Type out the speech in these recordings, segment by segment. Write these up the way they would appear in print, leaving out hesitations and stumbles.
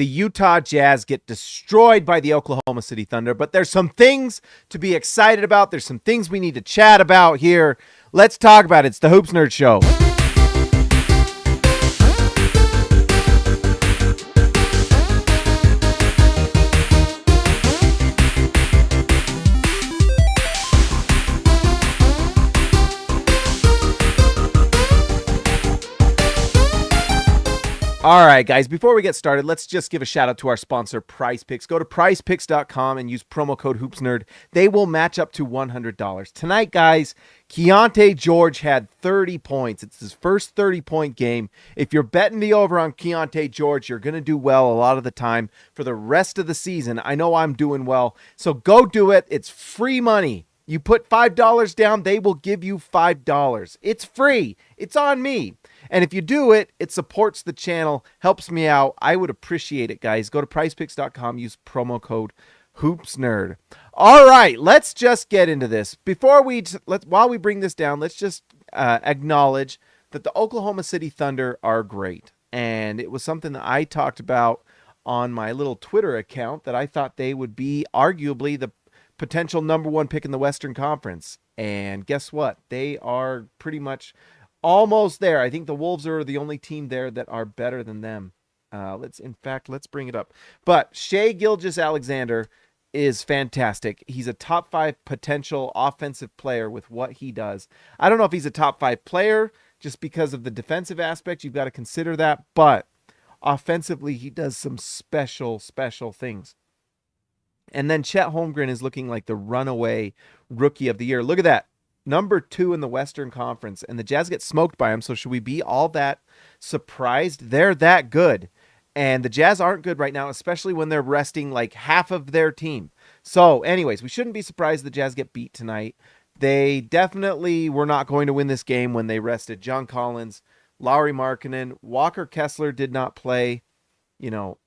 the Utah Jazz get destroyed by the Oklahoma City Thunder, but there's some things to be excited about. There's some things we need to chat about here. Let's talk about it. It's the Hoops Nerd Show. All right, guys, before we get started, let's just give a shout out to our sponsor, PricePicks. Go to PricePicks.com and use promo code HoopsNerd. They will match up to $100. Tonight, guys, Keyonte George had 30 points. It's his first 30-point game. If you're betting the over on Keyonte George, you're going to do well a lot of the time for the rest of the season. I know I'm doing well, so go do it. It's free money. You put $5 down, they will give you $5. It's free. It's on me. And if you do it, it supports the channel, helps me out. I would appreciate it, guys. Go to PricePicks.com, use promo code HoopsNerd. All right, let's just get into this. While we bring this down, let's just acknowledge that the Oklahoma City Thunder are great. And it was something that I talked about on my little Twitter account, that I thought they would be arguably the potential number one pick in the Western Conference. And guess what? They are pretty much almost there. I think the Wolves are the only team there that are better than them. Let's bring it up. But Shai Gilgeous-Alexander is fantastic. He's a top 5 potential offensive player with what he does. I don't know if he's a top 5 player just because of the defensive aspect. You've got to consider that. But offensively, he does some special things. And then Chet Holmgren is looking like the runaway rookie of the year. Look at that. Number 2 in the Western Conference, and the Jazz get smoked by him. So should we be all that surprised? They're that good. And the Jazz aren't good right now, especially when they're resting like half of their team. So anyways, we shouldn't be surprised the Jazz get beat tonight. They definitely were not going to win this game when they rested John Collins, Lauri Markkanen. Walker Kessler did not play. You know,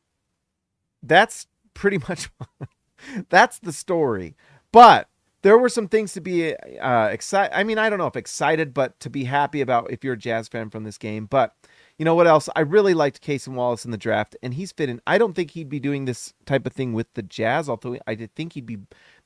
that's pretty much that's the story. But there were some things to be excited. I mean, I don't know if excited, but to be happy about if you're a Jazz fan from this game. But you know what else? I really liked Cason Wallace in the draft, and he's fit in. I don't think he'd be doing this type of thing with the Jazz, although I did think he'd be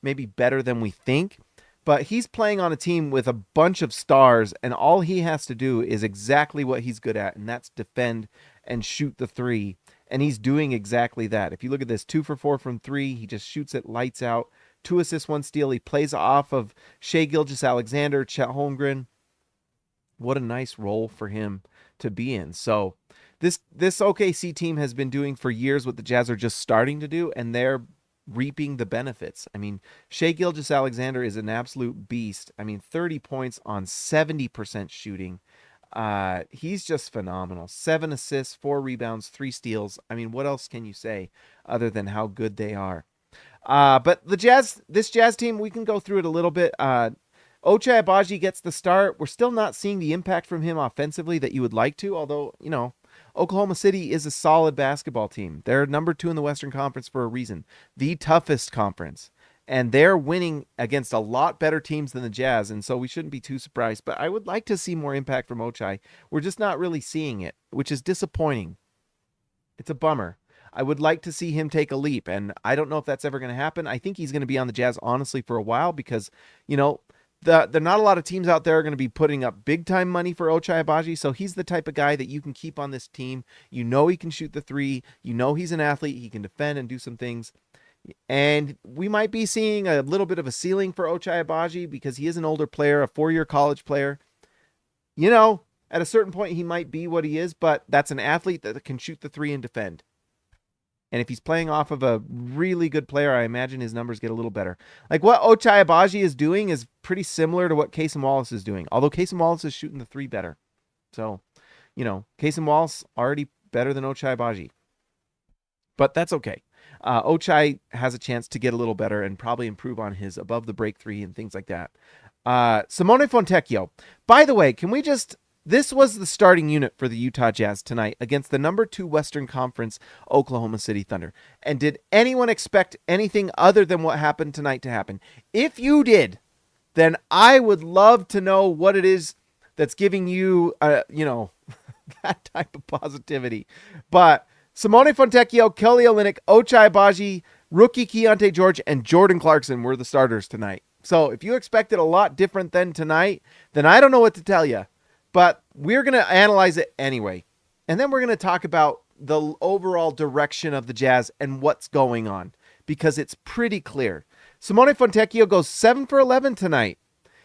maybe better than we think. But he's playing on a team with a bunch of stars, and all he has to do is exactly what he's good at, and that's defend and shoot the three. And he's doing exactly that. If you look at this, 2 for 4 from 3, he just shoots it lights out. 2 assists, 1 steal. He plays off of Shai Gilgeous-Alexander, Chet Holmgren. What a nice role for him to be in. So this OKC team has been doing for years what the Jazz are just starting to do, and they're reaping the benefits. I mean, Shai Gilgeous-Alexander is an absolute beast. I mean, 30 points on 70% shooting. He's just phenomenal. 7 assists, 4 rebounds, 3 steals. I mean, what else can you say other than how good they are? But this Jazz team, we can go through it a little bit. Ochai Agbaji gets the start. We're still not seeing the impact from him offensively that you would like to, although, you know, Oklahoma City is a solid basketball team. They're number 2 in the Western Conference for a reason. The toughest conference. And they're winning against a lot better teams than the Jazz, and so we shouldn't be too surprised. But I would like to see more impact from Ochai. We're just not really seeing it, which is disappointing. It's a bummer. I would like to see him take a leap, and I don't know if that's ever going to happen. I think he's going to be on the Jazz, honestly, for a while because, you know, there are not a lot of teams out there are going to be putting up big-time money for Ochai Agbaji, so he's the type of guy that you can keep on this team. You know he can shoot the three. You know he's an athlete. He can defend and do some things. And we might be seeing a little bit of a ceiling for Ochai Agbaji because he is an older player, a 4-year college player. You know, at a certain point, he might be what he is, but that's an athlete that can shoot the three and defend. And if he's playing off of a really good player, I imagine his numbers get a little better. Like what Ochai Agbaji is doing is pretty similar to what Cason Wallace is doing, although Cason Wallace is shooting the three better. So, you know, Cason Wallace already better than Ochai Agbaji. But that's okay. Ochai has a chance to get a little better and probably improve on his above the break three and things like that. Simone Fontecchio. By the way, this was the starting unit for the Utah Jazz tonight against the number 2 Western Conference Oklahoma City Thunder. And did anyone expect anything other than what happened tonight to happen? If you did, then I would love to know what it is that's giving you, that type of positivity. But Simone Fontecchio, Kelly Olynyk, Ochai Agbaji, rookie Keyonte George, and Jordan Clarkson were the starters tonight. So if you expected a lot different than tonight, then I don't know what to tell you. But we're going to analyze it anyway. And then we're going to talk about the overall direction of the Jazz and what's going on, because it's pretty clear. Simone Fontecchio goes 7 for 11 tonight,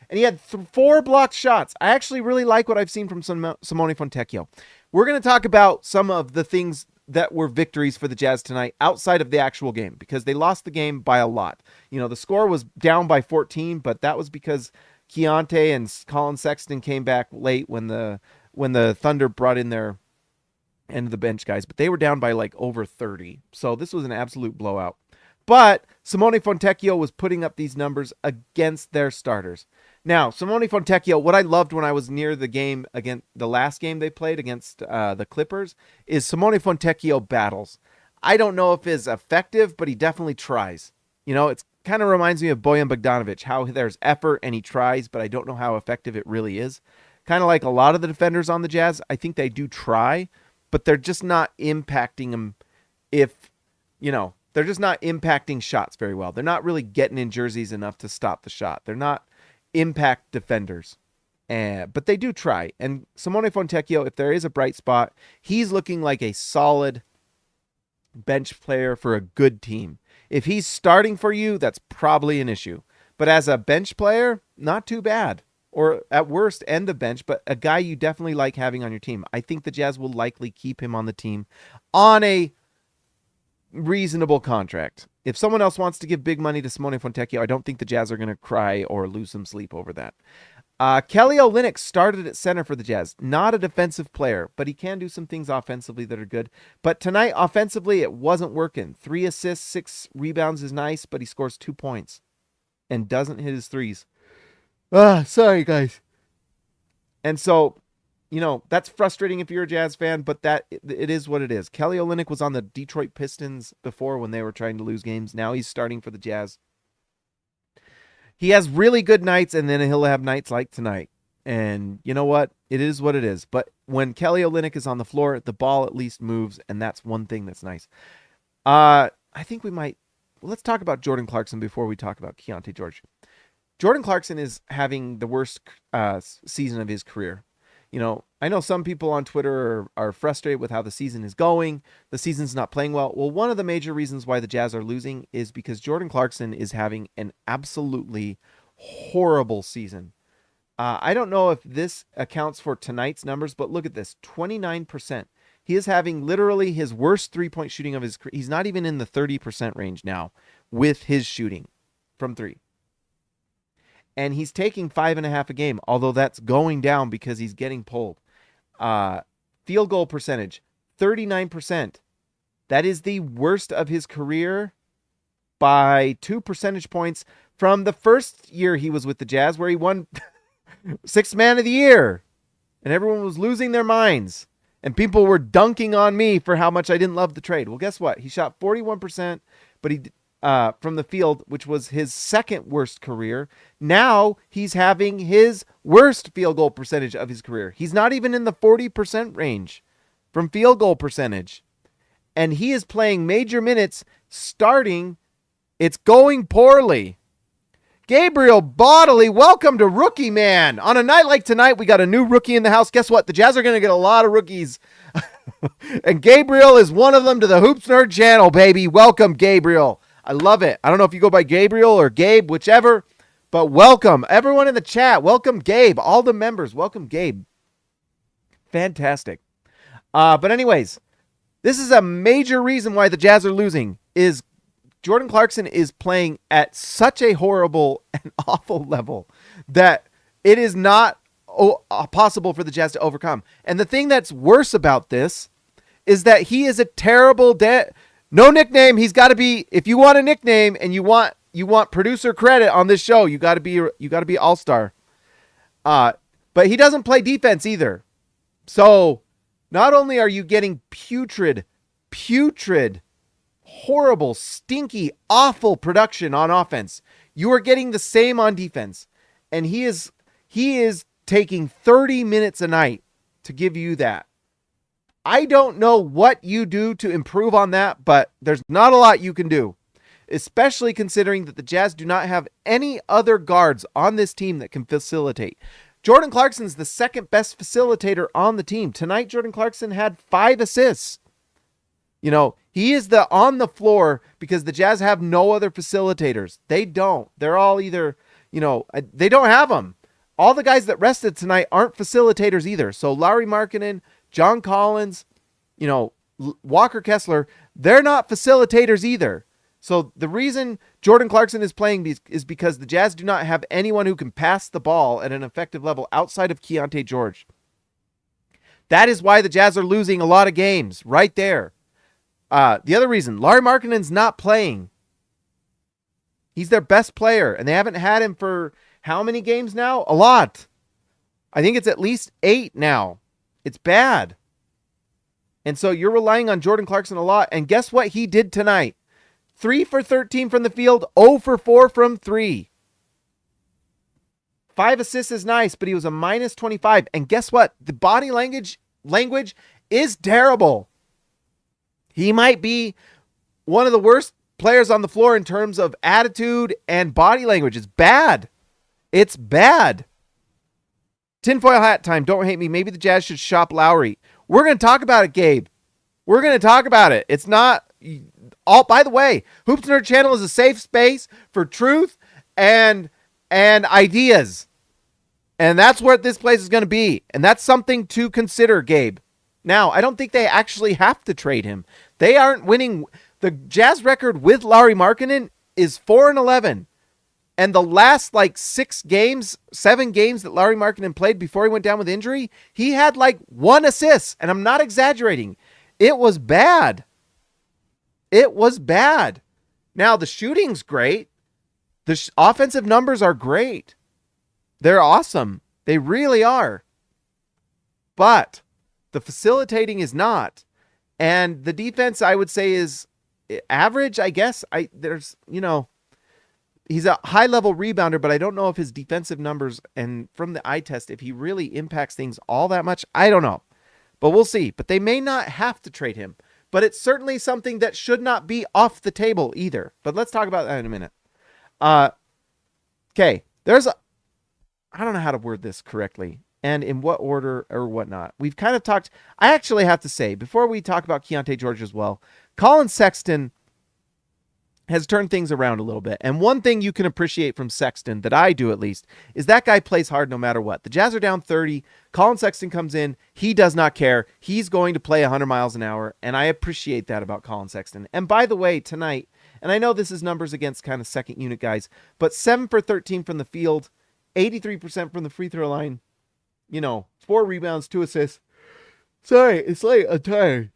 and he had 4 blocked shots. I actually really like what I've seen from Simone Fontecchio. We're going to talk about some of the things that were victories for the Jazz tonight outside of the actual game, because they lost the game by a lot. You know, the score was down by 14, but that was because Keyonte and Colin Sexton came back late when the Thunder brought in their end of the bench guys, but they were down by like over 30. So this was an absolute blowout. But Simone Fontecchio was putting up these numbers against their starters. Now, Simone Fontecchio, what I loved when I was near the game against the last game they played against the Clippers, is Simone Fontecchio battles. I don't know if it's effective, but he definitely tries. You know, it kind of reminds me of Bojan Bogdanovic, how there's effort and he tries, but I don't know how effective it really is. Kind of like a lot of the defenders on the Jazz, I think they do try, but they're just not impacting them they're just not impacting shots very well. They're not really getting in jerseys enough to stop the shot. They're not impact defenders, but they do try. And Simone Fontecchio, if there is a bright spot, he's looking like a solid bench player for a good team. If he's starting for you, that's probably an issue. But as a bench player, not too bad. Or at worst, end the bench, but a guy you definitely like having on your team. I think the Jazz will likely keep him on the team on a reasonable contract. If someone else wants to give big money to Simone Fontecchio, I don't think the Jazz are going to cry or lose some sleep over that. Kelly Olynyk started at center for the Jazz. Not a defensive player, but he can do some things offensively that are good. But tonight, offensively, it wasn't working. 3 assists, 6 rebounds is nice, but he scores 2 points and doesn't hit his threes. Sorry, guys. And so, you know, that's frustrating if you're a Jazz fan, but that it is what it is. Kelly Olynyk was on the Detroit Pistons before when they were trying to lose games. Now he's starting for the Jazz. He has really good nights, and then he'll have nights like tonight. And you know what? It is what it is. But when Kelly Olynyk is on the floor, the ball at least moves, and that's one thing that's nice. I think let's talk about Jordan Clarkson before we talk about Keyonte George. Jordan Clarkson is having the worst season of his career. You know, I know some people on Twitter are frustrated with how the season is going. The season's not playing well. Well, one of the major reasons why the Jazz are losing is because Jordan Clarkson is having an absolutely horrible season. I don't know if this accounts for tonight's numbers, but look at this, 29%. He is having literally his worst three-point shooting of his career. He's not even in the 30% range now with his shooting from three. And he's taking 5.5 a game, although that's going down because he's getting pulled. Field goal percentage, 39%. That is the worst of his career by 2 percentage points from the first year he was with the Jazz, where he won Sixth Man of the Year. And everyone was losing their minds. And people were dunking on me for how much I didn't love the trade. Well, guess what? He shot 41%, but he from the field, which was his second worst career. Now he's having his worst field goal percentage of his career. He's not even in the 40% range from field goal percentage. And he is playing major minutes starting. It's going poorly. Gabriel Bodley, welcome to Rookie Man. On a night like tonight, we got a new rookie in the house. Guess what? The Jazz are going to get a lot of rookies. And Gabriel is one of them to the Hoops Nerd channel, baby. Welcome, Gabriel. I love it. I don't know if you go by Gabriel or Gabe, whichever, but welcome. Everyone in the chat, welcome Gabe. All the members, welcome Gabe. Fantastic. But anyways, this is a major reason why the Jazz are losing, is Jordan Clarkson is playing at such a horrible and awful level that it is not possible for the Jazz to overcome. And the thing that's worse about this is that he is a terrible no nickname. He's got to be, if you want a nickname and you want producer credit on this show, you got to be all-star. But he doesn't play defense either. So not only are you getting putrid, horrible, stinky, awful production on offense, you are getting the same on defense. And he is taking 30 minutes a night to give you that. I don't know what you do to improve on that, but there's not a lot you can do, especially considering that the Jazz do not have any other guards on this team that can facilitate. Jordan Clarkson's the second best facilitator on the team. Tonight, Jordan Clarkson had 5 assists. He is the on the floor because the Jazz have no other facilitators. They don't. They're all either, they don't have them. All the guys that rested tonight aren't facilitators either. So Lauri Markkanen, John Collins, Walker Kessler, they're not facilitators either. So the reason Jordan Clarkson is playing is because the Jazz do not have anyone who can pass the ball at an effective level outside of Keyonte George. That is why the Jazz are losing a lot of games right there. The other reason, Lauri Markkanen's not playing. He's their best player, and they haven't had him for how many games now? A lot. I think it's at least 8 now. It's bad. And so you're relying on Jordan Clarkson a lot, and guess what he did tonight? 3 for 13 from the field, 0 for 4 from 3. 5 assists is nice, but he was a minus 25. And guess what? The body language is terrible. He might be one of the worst players on the floor in terms of attitude and body language. It's bad. It's bad. Tinfoil hat time. Don't hate me. Maybe the Jazz should shop Lauri. We're going to talk about it, Gabe. We're going to talk about it. It's not all. By the way, Hoops Nerd Channel is a safe space for truth and ideas. And that's where this place is going to be. And that's something to consider, Gabe. Now, I don't think they actually have to trade him. They aren't winning. The Jazz record with Lauri Markkanen is 4-11. And the last 7 games that Lauri Markkanen played before he went down with injury, he had 1 assist. And I'm not exaggerating. It was bad. It was bad. Now, the shooting's great. The offensive numbers are great. They're awesome. They really are. But the facilitating is not. And the defense, I would say, is average, I guess. He's a high-level rebounder, but I don't know if his defensive numbers and from the eye test, if he really impacts things all that much. I don't know. But we'll see. But they may not have to trade him. But it's certainly something that should not be off the table either. But let's talk about that in a minute. Okay. I don't know how to word this correctly and in what order or whatnot. We've kind of talked. I actually have to say, before we talk about Keyonte George as well, Colin Sexton has turned things around a little bit. And one thing you can appreciate from Sexton, that I do at least, is that guy plays hard no matter what. The Jazz are down 30. Colin Sexton comes in. He does not care. He's going to play 100 miles an hour. And I appreciate that about Colin Sexton. And by the way, tonight, and I know this is numbers against kind of second unit guys, but 7 for 13 from the field, 83% from the free throw line, 4 rebounds, 2 assists. Sorry, it's late. I'm tired.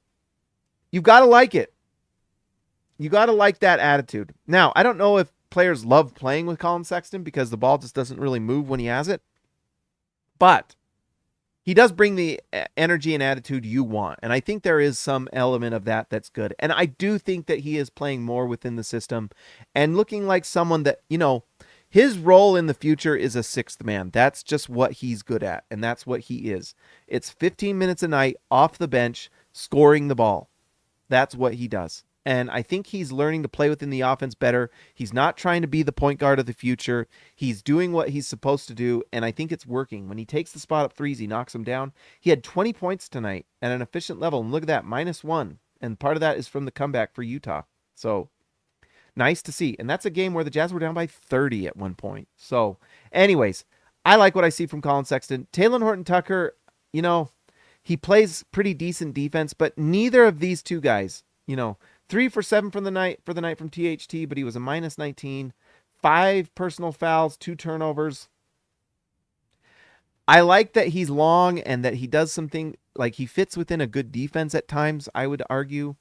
You got to like it. You got to like that attitude. Now, I don't know if players love playing with Colin Sexton because the ball just doesn't really move when he has it. But he does bring the energy and attitude you want. And I think there is some element of that that's good. And I do think that he is playing more within the system and looking like someone that, his role in the future is a sixth man. That's just what he's good at. And that's what he is. It's 15 minutes a night off the bench, scoring the ball. That's what he does. And I think he's learning to play within the offense better. He's not trying to be the point guard of the future. He's doing what he's supposed to do, and I think it's working. When he takes the spot up threes, he knocks them down. He had 20 points tonight at an efficient level, and look at that, -1. And part of that is from the comeback for Utah. So nice to see. And that's a game where the Jazz were down by 30 at one point. So anyways, I like what I see from Colin Sexton. Talen Horton-Tucker, he plays pretty decent defense, but neither of these two guys, 3 for 7 from the night from THT, but he was a -19, 5 personal fouls, 2 turnovers. I like that he's long and that he does something like he fits within a good defense at times, I would argue.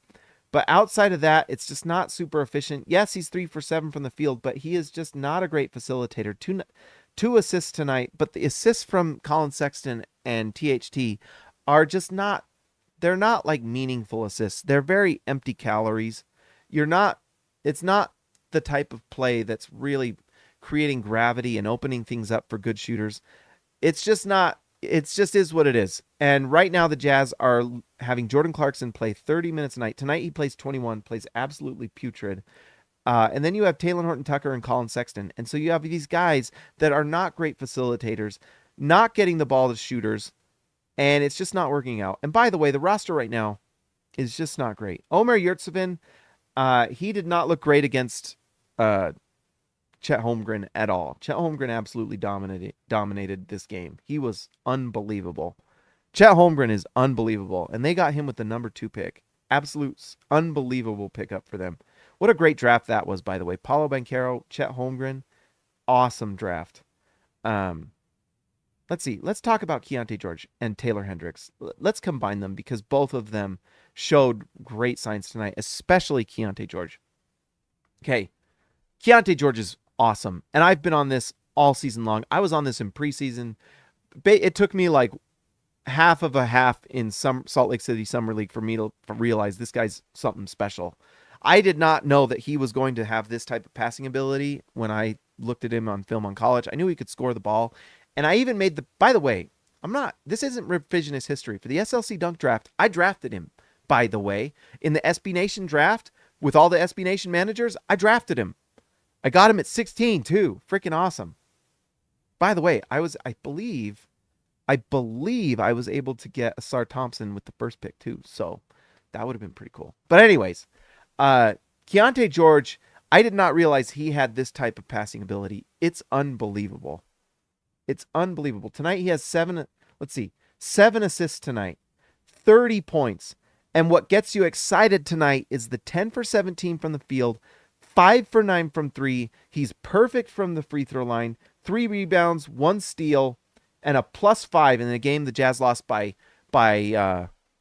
But outside of that, it's just not super efficient. Yes, he's 3 for 7 from the field, but he is just not a great facilitator. Two assists tonight, but the assists from Colin Sexton and THT are just not, they're not like meaningful assists. They're very empty calories. It's not the type of play that's really creating gravity and opening things up for good shooters. It's just not, it's just is what it is. And right now the Jazz are having Jordan Clarkson play 30 minutes a night. Tonight he plays 21, plays absolutely putrid. And then you have Taylor Horton-Tucker and Colin Sexton. And so you have these guys that are not great facilitators, not getting the ball to shooters, and it's just not working out. And by the way, the roster right now is just not great. Omer Yurtseven, he did not look great against Chet Holmgren at all. Chet Holmgren absolutely dominated this game. He was unbelievable. Chet Holmgren is unbelievable, and they got him with the number 2 pick. Absolute unbelievable pickup for them. What a great draft that was, by the way. Paolo Banchero, Chet Holmgren, awesome draft. Let's see. Let's talk about Keyonte George and Taylor Hendricks. Let's combine them because both of them showed great signs tonight, especially Keyonte George. Okay, Keyonte George is awesome, and I've been on this all season long. I was on this in preseason. It took me like half of a half in Salt Lake City Summer League for me to realize this guy's something special. I did not know that he was going to have this type of passing ability when I looked at him on film on college. I knew he could score the ball. And I even made by the way, this isn't revisionist history. For the SLC Dunk Draft, I drafted him, by the way. In the SB Nation draft, with all the SB Nation managers, I drafted him. I got him at 16 too. Freaking awesome. By the way, I believe I was able to get Asar Thompson with the first pick too. So that would have been pretty cool. But anyways, Keyonte George, I did not realize he had this type of passing ability. It's unbelievable. It's unbelievable. Tonight he has 7 assists tonight, 30 points. And what gets you excited tonight is the 10 for 17 from the field, 5 for 9 from 3. He's perfect from the free throw line, 3 rebounds, 1 steal, and a +5 in a game the Jazz lost by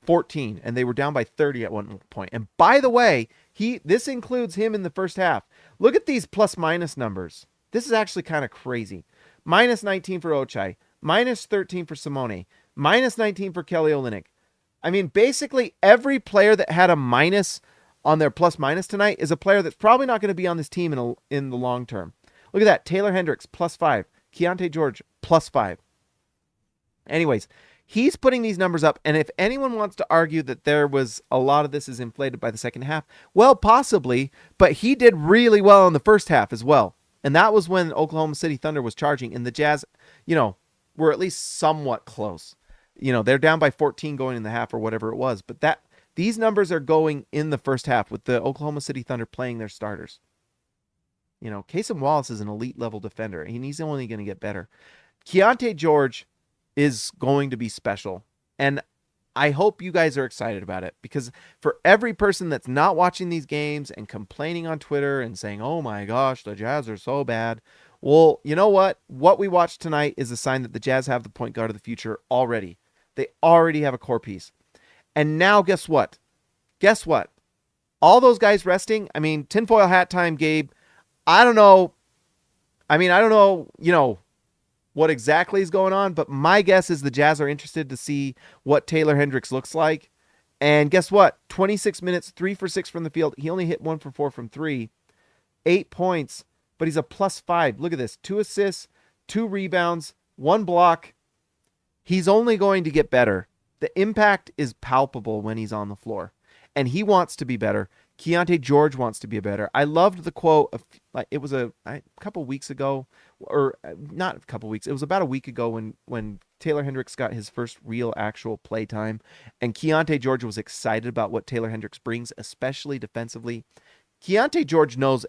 14, and they were down by 30 at one point. And by the way, this includes him in the first half. Look at these plus-minus numbers. This is actually kind of crazy. -19 for Ochai, -13 for Simone, -19 for Kelly Olynyk. I mean, basically every player that had a minus on their plus-minus tonight is a player that's probably not going to be on this team in the long term. Look at that. Taylor Hendricks, +5. Keyonte George, +5. Anyways, he's putting these numbers up, and if anyone wants to argue that there was a lot of this is inflated by the second half, well, possibly, but he did really well in the first half as well. And that was when Oklahoma City Thunder was charging, and the Jazz, were at least somewhat close. They're down by 14 going in the half or whatever it was, but these numbers are going in the first half with the Oklahoma City Thunder playing their starters. Kasem Wallace is an elite level defender, and he's only going to get better. Keyonte George is going to be special, and I hope you guys are excited about it, because for every person that's not watching these games and complaining on Twitter and saying, oh my gosh, the Jazz are so bad, well, you know what? What we watched tonight is a sign that the Jazz have the point guard of the future already. They already have a core piece. And now guess what? All those guys resting, tinfoil hat time, Gabe. I don't know, what exactly is going on, but my guess is the Jazz are interested to see what Taylor Hendricks looks like. And guess what? 26 minutes, 3 for 6 from the field. He only hit 1 for 4 from 3. 8 points, but he's a +5. Look at this. 2 assists, 2 rebounds, 1 block. He's only going to get better. The impact is palpable when he's on the floor, and he wants to be better. Keyonte George wants to be better. I loved the quote it was a couple weeks ago, or not a couple weeks. It was about a week ago when Taylor Hendricks got his first real actual play time, and Keyonte George was excited about what Taylor Hendricks brings, especially defensively. Keyonte George knows,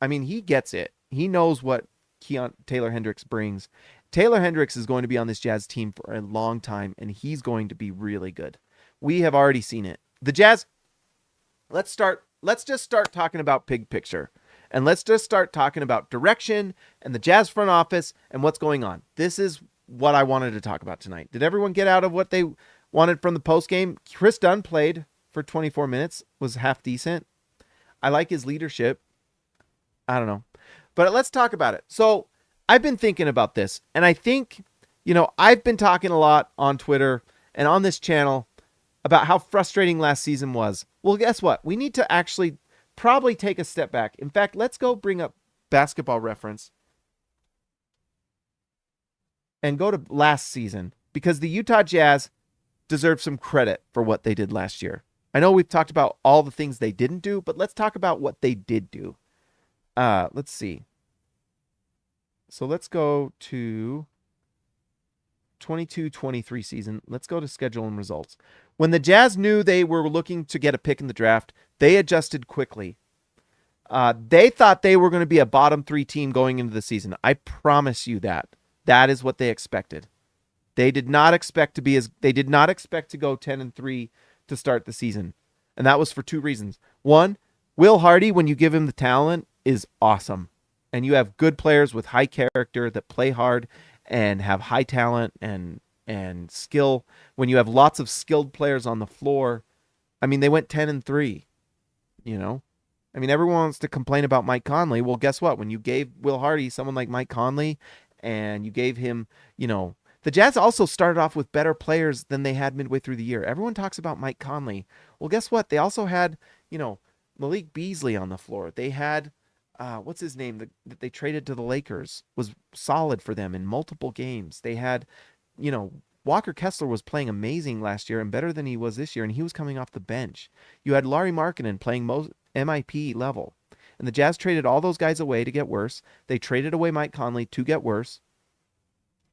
he gets it. He knows what Taylor Hendricks brings. Taylor Hendricks is going to be on this Jazz team for a long time, and he's going to be really good. We have already seen it. The Jazz, let's just start talking about big picture. And let's just start talking about direction and the Jazz front office and what's going on. This is what I wanted to talk about tonight. Did everyone get out of what they wanted from the postgame? Chris Dunn played for 24 minutes, was half decent. I like his leadership. I don't know. But let's talk about it. So I've been thinking about this, and I think, I've been talking a lot on Twitter and on this channel about how frustrating last season was. Well, guess what? We need to actually probably take a step back. In fact, let's go bring up Basketball Reference and go to last season. because the Utah Jazz deserve some credit for what they did last year. I know we've talked about all the things they didn't do, but let's talk about what they did do. Let's see. So let's go to 22-23 season. Let's go to schedule and results. When the Jazz knew they were looking to get a pick in the draft, they adjusted quickly. They thought they were going to be a bottom 3 team going into the season. I promise you that. That is what they expected. They did not expect to go 10-3 to start the season. And that was for 2 reasons. One, Will Hardy, when you give him the talent, is awesome. And you have good players with high character that play hard and have high talent and skill. When you have lots of skilled players on the floor, I mean, they went 10-3, you know? I mean, everyone wants to complain about Mike Conley. Well, guess what? When you gave Will Hardy someone like Mike Conley and you gave him, you know, the Jazz also started off with better players than they had midway through the year. Everyone talks about Mike Conley. Well, guess what? They also had, you know, Malik Beasley on the floor. They had, what's his name, that they traded to the Lakers, was solid for them in multiple games. They had, you know, Walker Kessler was playing amazing last year and better than he was this year, and he was coming off the bench. You had Lauri Markkanen playing most MIP level. And the Jazz traded all those guys away to get worse. They traded away Mike Conley to get worse.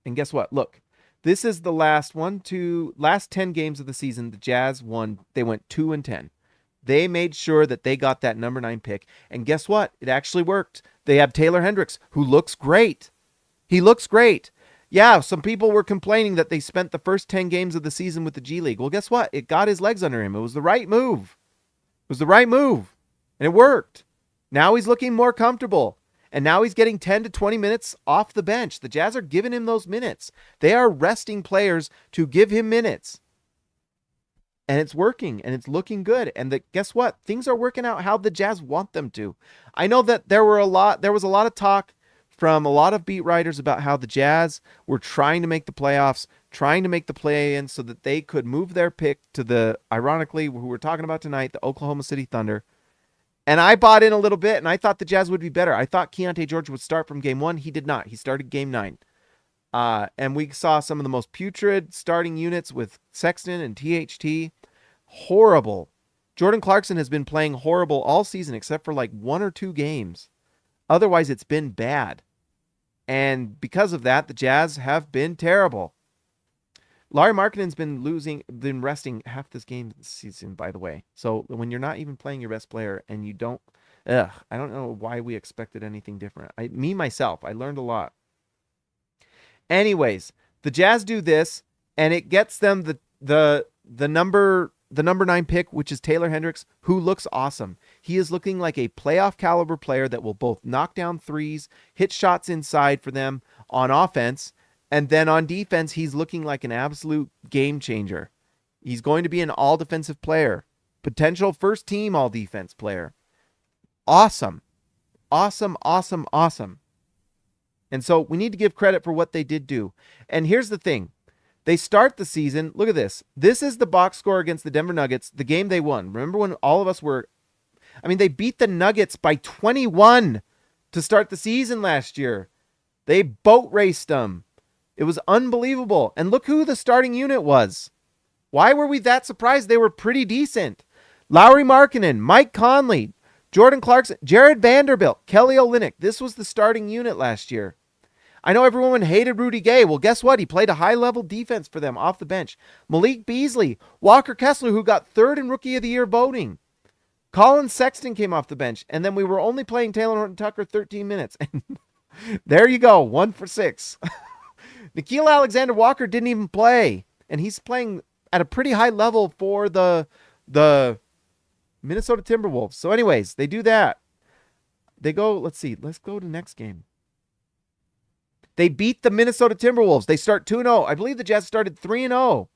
And guess what? Look, this is the last 10 games of the season. The Jazz won. They went 2-10. They made sure that they got that number 9 pick. And guess what? It actually worked. They have Taylor Hendricks, who looks great. He looks great. Yeah, some people were complaining that they spent the first 10 games of the season with the G League. Well, guess what? It got his legs under him. It was the right move. It was the right move. And it worked. Now he's looking more comfortable. And now he's getting 10 to 20 minutes off the bench. The Jazz are giving him those minutes. They are resting players to give him minutes. And it's working, and it's looking good. And guess what? Things are working out how the Jazz want them to. I know that there was a lot of talk from a lot of beat writers about how the Jazz were trying to make the playoffs, trying to make the play-in so that they could move their pick to the, ironically, who we're talking about tonight, the Oklahoma City Thunder. And I bought in a little bit, and I thought the Jazz would be better. I thought Keyonte George would start from game 1. He did not. He started game 9. And we saw some of the most putrid starting units with Sexton and THT. Horrible. Jordan Clarkson has been playing horrible all season except for like 1 or 2 games. Otherwise, it's been bad. And because of that, the Jazz have been terrible. Lauri Markkanen's been resting half this game this season, by the way. So when you're not even playing your best player and you don't, I don't know why we expected anything different. Myself, I learned a lot. Anyways, the Jazz do this, and it gets them the number 9 pick, which is Taylor Hendricks, who looks awesome. He is looking like a playoff caliber player that will both knock down threes, hit shots inside for them on offense, and then on defense, he's looking like an absolute game changer. He's going to be an all-defensive player, potential first-team all-defense player. Awesome. Awesome, awesome, awesome. And so we need to give credit for what they did do. And here's the thing. They start the season. Look at this. This is the box score against the Denver Nuggets, the game they won. Remember when all of us were... they beat the Nuggets by 21 to start the season last year. They boat raced them. It was unbelievable. And look who the starting unit was. Why were we that surprised? They were pretty decent. Lauri Markkanen, Mike Conley, Jordan Clarkson, Jared Vanderbilt, Kelly Olynyk. This was the starting unit last year. I know everyone hated Rudy Gay. Well, guess what? He played a high-level defense for them off the bench. Malik Beasley, Walker Kessler, who got 3rd in Rookie of the Year voting. Colin Sexton came off the bench. And then we were only playing Taylor Horton-Tucker 13 minutes. And there you go, 1 for 6. Nickeil Alexander-Walker didn't even play. And he's playing at a pretty high level for the Minnesota Timberwolves. So anyways, they do that. They go, let's go to next game. They beat the Minnesota Timberwolves. They start 2-0. I believe the Jazz started 3-0.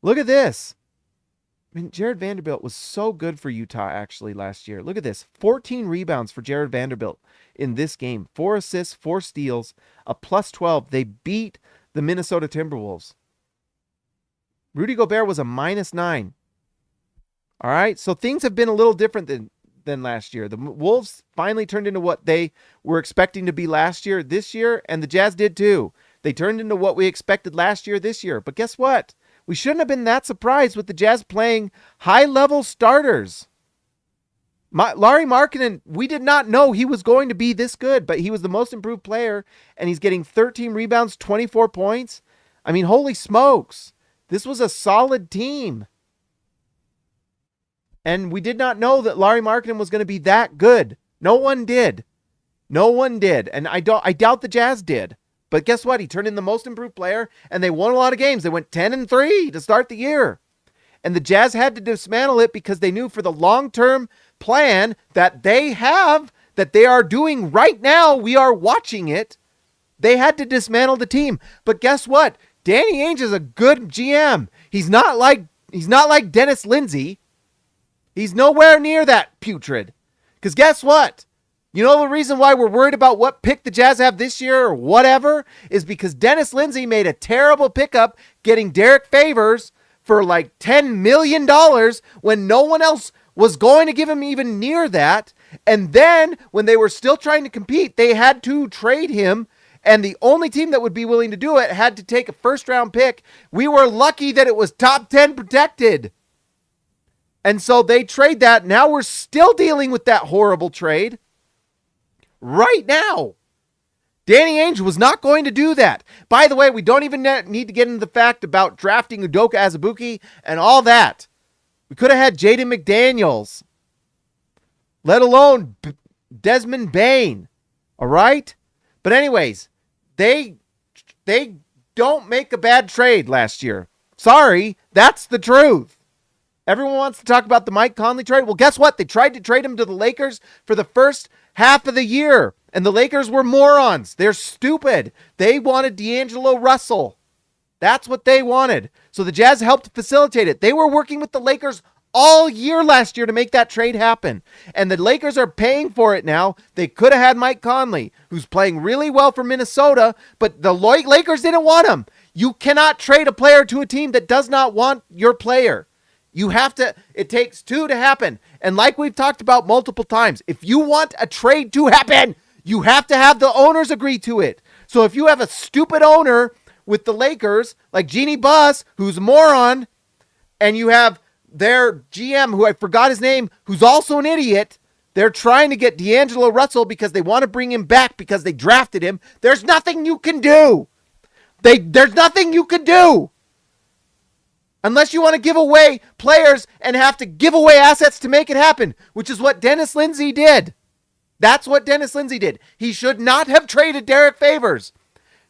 Look at this. Jared Vanderbilt was so good for Utah actually last year. Look at this. 14 rebounds for Jared Vanderbilt in this game. 4 assists, 4 steals, a +12. They beat the Minnesota Timberwolves. Rudy Gobert was a -9. All right, so things have been a little different than last year. The Wolves finally turned into what they were expecting to be last year, this year, and the Jazz did too. They turned into what we expected last year, this year. But guess what? We shouldn't have been that surprised with the Jazz playing high-level starters. Lauri Markkanen, we did not know he was going to be this good, but he was the most improved player, and he's getting 13 rebounds, 24 points. I mean, holy smokes. This was a solid team. And we did not know that Lauri Markkanen was going to be that good. No one did. No one did. And I doubt the Jazz did. But guess what? He turned in the most improved player, and they won a lot of games. They went 10-3 to start the year. And the Jazz had to dismantle it because they knew for the long-term plan that they have, that they are doing right now, we are watching it, they had to dismantle the team. But guess what? Danny Ainge is a good GM. He's not like Dennis Lindsey. He's nowhere near that putrid. Because guess what? You know the reason why we're worried about what pick the Jazz have this year or whatever is because Dennis Lindsey made a terrible pickup getting Derek Favors for like $10 million when no one else was going to give him even near that. And then when they were still trying to compete, they had to trade him. And the only team that would be willing to do it had to take a first-round pick. We were lucky that it was top 10 protected. And so they trade that. Now we're still dealing with that horrible trade. Right now. Danny Ainge was not going to do that. By the way, we don't even need to get into the fact about drafting Udoka Azubuike and all that. We could have had Jaden McDaniels. Let alone Desmond Bane. All right? But anyways, they don't make a bad trade last year. Sorry, that's the truth. Everyone wants to talk about the Mike Conley trade. Well, guess what? They tried to trade him to the Lakers for the first half of the year, and the Lakers were morons. They're stupid. They wanted D'Angelo Russell. That's what they wanted. So the Jazz helped facilitate it. They were working with the Lakers all year last year to make that trade happen. And the Lakers are paying for it now. They could have had Mike Conley, who's playing really well for Minnesota, but the Lakers didn't want him. You cannot trade a player to a team that does not want your player. You have to, it takes two to happen. And like we've talked about multiple times, if you want a trade to happen, you have to have the owners agree to it. So if you have a stupid owner with the Lakers, like Jeannie Buss, who's a moron, and you have their GM, who I forgot his name, who's also an idiot, they're trying to get D'Angelo Russell because they want to bring him back because they drafted him. There's nothing you can do. There's nothing you can do. Unless you want to give away players and have to give away assets to make it happen, which is what Dennis Lindsey did. That's what Dennis Lindsey did. He should not have traded Derek Favors.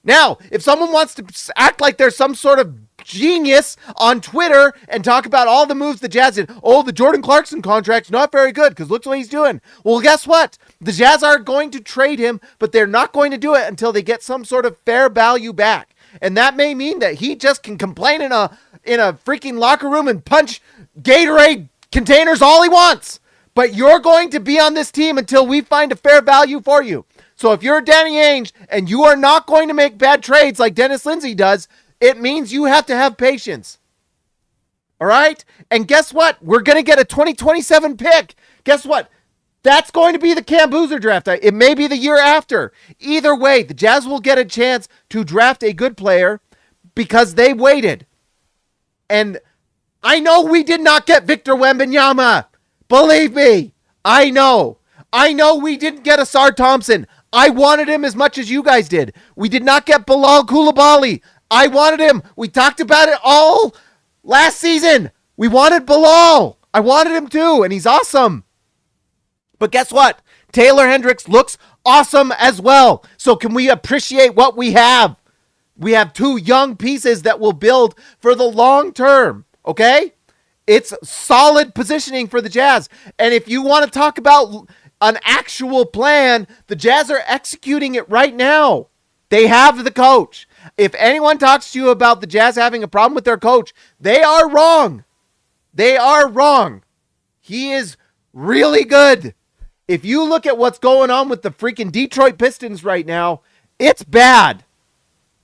Now, if someone wants to act like there's some sort of genius on Twitter and talk about all the moves the Jazz did, oh, the Jordan Clarkson contract's not very good because look what he's doing. Well, guess what? The Jazz are going to trade him, but they're not going to do it until they get some sort of fair value back. And that may mean that he just can complain in a freaking locker room and punch Gatorade containers all he wants. But you're going to be on this team until we find a fair value for you. So if you're Danny Ainge and you are not going to make bad trades like Dennis Lindsey does, it means you have to have patience. All right? And guess what? We're going to get a 2027 pick. Guess what? That's going to be the Cam Boozer draft. It may be the year after. Either way, the Jazz will get a chance to draft a good player because they waited. And I know we did not get Victor Wembanyama. Believe me, I know. I know we didn't get Asar Thompson. I wanted him as much as you guys did. We did not get Bilal Coulibaly. I wanted him. We talked about it all last season. We wanted Bilal. I wanted him too, and he's awesome. But guess what? Taylor Hendricks looks awesome as well. So can we appreciate what we have? We have two young pieces that will build for the long term, okay? It's solid positioning for the Jazz. And if you want to talk about an actual plan, the Jazz are executing it right now. They have the coach. If anyone talks to you about the Jazz having a problem with their coach, they are wrong. They are wrong. He is really good. If you look at what's going on with the freaking Detroit Pistons right now, it's bad.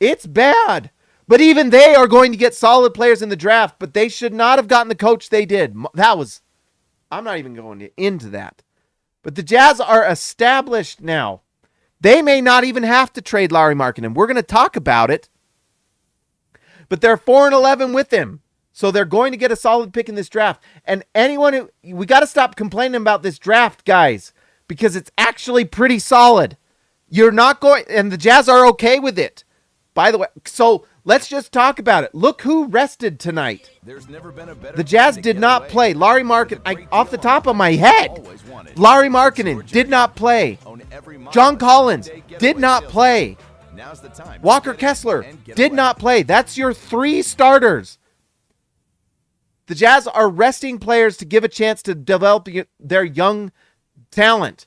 It's bad. But even they are going to get solid players in the draft, but they should not have gotten the coach they did. I'm not even going into that. But the Jazz are established now. They may not even have to trade Lauri Markkanen. We're going to talk about it. But they're 4-11 with him. So they're going to get a solid pick in this draft. And we got to stop complaining about this draft, guys, because it's actually pretty solid. And the Jazz are okay with it. By the way, so let's just talk about it. Look who rested tonight. The Jazz did not play. Lauri Markkanen, off the top of my head, Lauri Markkanen did not play. John Collins did not play. Walker Kessler did not play. That's your 3 starters. The Jazz are resting players to give a chance to develop their young talent.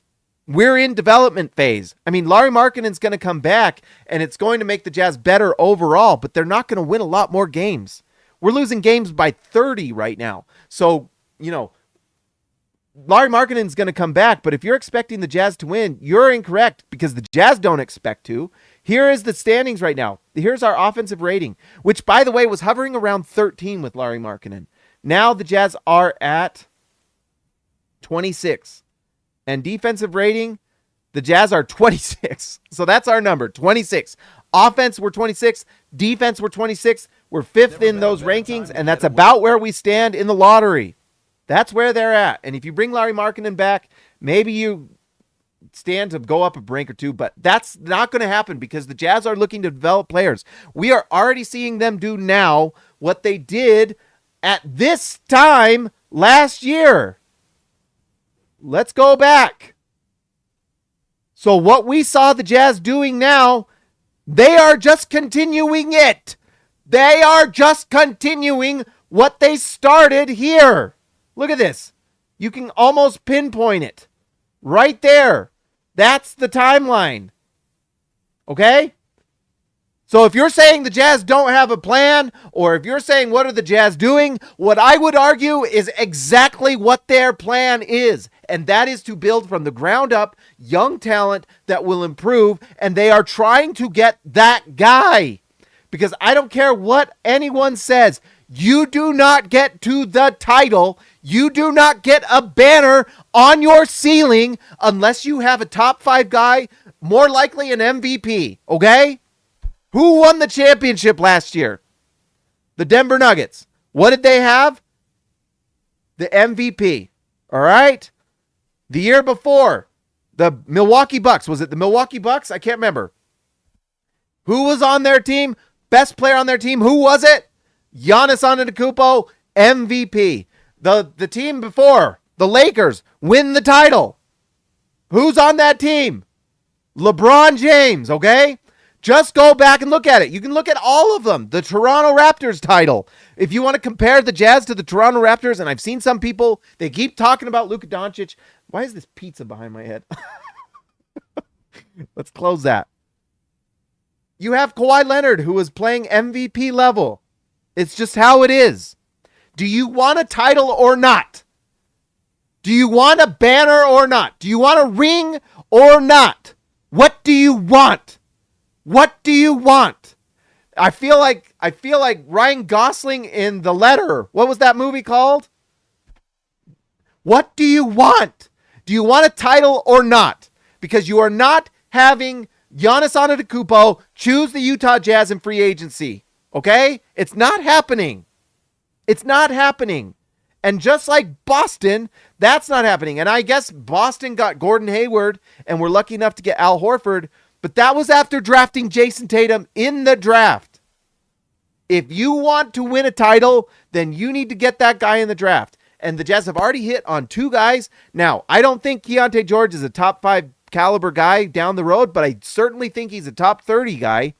We're in development phase. I mean, Lauri Markkanen's going to come back, and it's going to make the Jazz better overall, but they're not going to win a lot more games. We're losing games by 30 right now. So, Lauri Markkanen's going to come back, but if you're expecting the Jazz to win, you're incorrect because the Jazz don't expect to. Here is the standings right now. Here's our offensive rating, which, by the way, was hovering around 13 with Lauri Markkanen. Now the Jazz are at 26. And defensive rating, the Jazz are 26. So that's our number, 26. Offense, we're 26. Defense, we're 26. We're 5th in those rankings, and that's about where we stand in the lottery. That's where they're at. And if you bring Lauri Markkanen back, maybe you stand to go up a rank or 2, but that's not going to happen because the Jazz are looking to develop players. We are already seeing them do now what they did at this time last year. Let's go back. So what we saw the Jazz doing now, they are just continuing it. They are just continuing what they started here. Look at this. You can almost pinpoint it. Right there. That's the timeline. Okay? So if you're saying the Jazz don't have a plan, or if you're saying what are the Jazz doing, what I would argue is exactly what their plan is. And that is to build from the ground up young talent that will improve. And they are trying to get that guy. Because I don't care what anyone says. You do not get to the title. You do not get a banner on your ceiling unless you have a top 5 guy, more likely an MVP. Okay? Who won the championship last year? The Denver Nuggets. What did they have? The MVP. All right? The year before, the Milwaukee Bucks. Was it the Milwaukee Bucks? I can't remember. Who was on their team? Best player on their team. Who was it? Giannis Antetokounmpo, MVP. The team before, the Lakers, win the title. Who's on that team? LeBron James, okay? Just go back and look at it. You can look at all of them. The Toronto Raptors title. If you want to compare the Jazz to the Toronto Raptors, and I've seen some people, they keep talking about Luka Doncic. Why is this pizza behind my head? Let's close that. You have Kawhi Leonard, who was playing MVP level. It's just how it is. Do you want a title or not? Do you want a banner or not? Do you want a ring or not? What do you want? What do you want? I feel like Ryan Gosling in The Letter. What was that movie called? What do you want? Do you want a title or not? Because you are not having Giannis Antetokounmpo choose the Utah Jazz in free agency. Okay? It's not happening. It's not happening. And just like Boston, that's not happening. And I guess Boston got Gordon Hayward and we're lucky enough to get Al Horford, but that was after drafting Jason Tatum in the draft. If you want to win a title, then you need to get that guy in the draft. And the Jazz have already hit on 2 guys. Now, I don't think Keyonte George is a top 5 caliber guy down the road, but I certainly think he's a top 30 guy.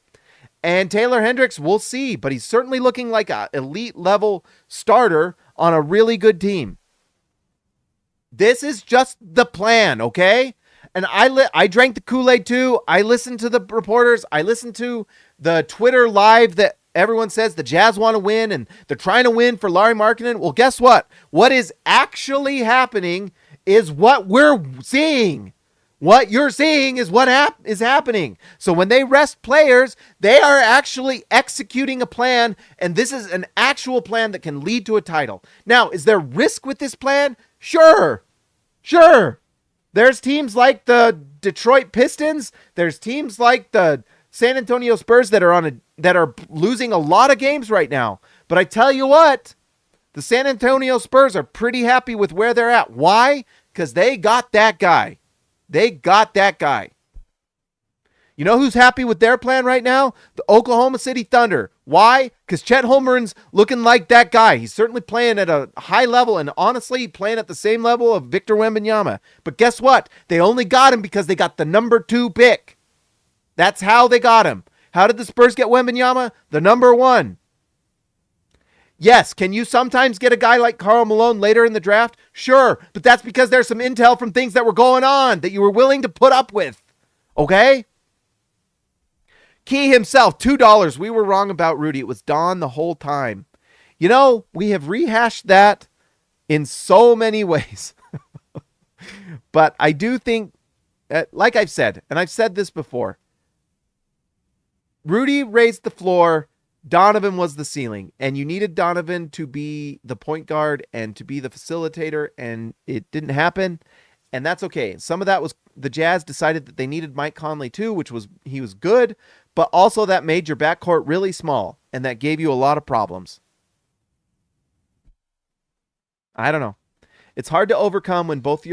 And Taylor Hendricks, we'll see, but he's certainly looking like an elite level starter on a really good team. This is just the plan, okay? And I drank the Kool-Aid too. I listened to the reporters. I listened to the Twitter live that everyone says the Jazz want to win and they're trying to win for Lauri Markkanen. Well, guess what? What is actually happening is what we're seeing. What you're seeing is what is happening. So when they rest players, they are actually executing a plan, and this is an actual plan that can lead to a title. Now, is there risk with this plan? Sure. There There's teams like the Detroit Pistons. There's teams like the San Antonio Spurs that are losing a lot of games right now. But I tell you what, the San Antonio Spurs are pretty happy with where they're at. Why? Because they got that guy. They got that guy. You know who's happy with their plan right now? The Oklahoma City Thunder. Why? Because Chet Holmgren's looking like that guy. He's certainly playing at a high level, and honestly, playing at the same level of Victor Wembanyama. But guess what? They only got him because they got the number 2 pick. That's how they got him. How did the Spurs get Wembanyama? The number 1. Yes, can you sometimes get a guy like Karl Malone later in the draft? Sure, but that's because there's some intel from things that were going on that you were willing to put up with. Okay? Key himself, $2. We were wrong about Rudy. It was Don the whole time. You know, we have rehashed that in so many ways. But I do think, like I've said, and I've said this before, Rudy raised the floor, Donovan was the ceiling, and you needed Donovan to be the point guard and to be the facilitator, and it didn't happen, and that's okay. Some of that was the Jazz decided that they needed Mike Conley too, he was good, but also that made your backcourt really small, and that gave you a lot of problems. I don't know. It's hard to overcome when both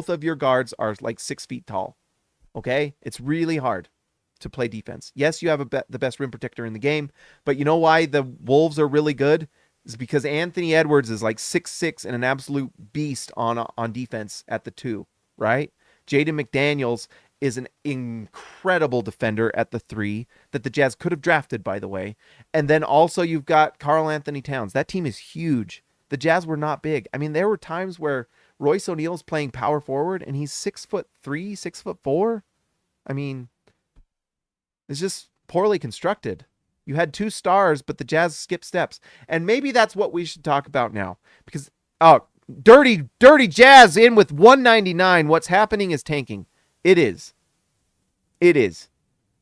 of your guards are like 6 feet tall. Okay? It's really hard to play defense. Yes, you have the best rim protector in the game, but you know why the Wolves are really good? Is because Anthony Edwards is like 6'6" and an absolute beast on defense at the 2, right? Jaden McDaniels is an incredible defender at the 3 that the Jazz could have drafted, by the way. And then also you've got Karl Anthony Towns. That team is huge. The Jazz were not big. I mean, there were times where Royce O'Neal's playing power forward and he's 6'3", 6'4". I mean, it's just poorly constructed. You had 2 stars, but the Jazz skipped steps. And maybe that's what we should talk about now. Because, dirty Jazz in with 199. What's happening is tanking. It is. It is.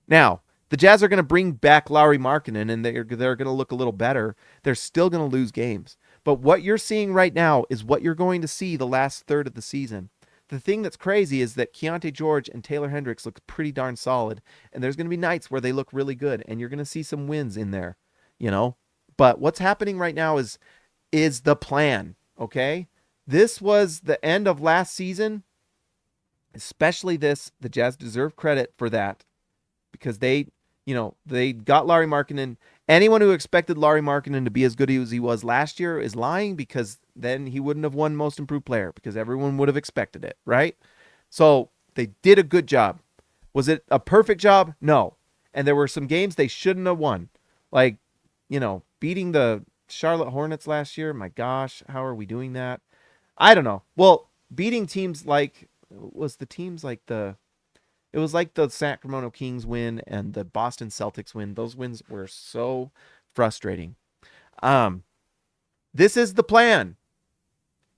Now, the Jazz are going to bring back Lauri Markkanen, and they're going to look a little better. They're still going to lose games. But what you're seeing right now is what you're going to see the last third of the season. The thing that's crazy is that Keyonte George and Taylor Hendricks look pretty darn solid, and there's going to be nights where they look really good, and you're going to see some wins in there, you know? But what's happening right now is the plan, okay? This was the end of last season. Especially this, the Jazz deserve credit for that because they got Lauri Markkanen. Anyone who expected Lauri Markkanen to be as good as he was last year is lying because then he wouldn't have won Most Improved Player because everyone would have expected it, right? So they did a good job. Was it a perfect job? No. And there were some games they shouldn't have won. Like, beating the Charlotte Hornets last year. My gosh, how are we doing that? I don't know. Well, beating teams like... It was like the Sacramento Kings win and the Boston Celtics win. Those wins were so frustrating. This is the plan.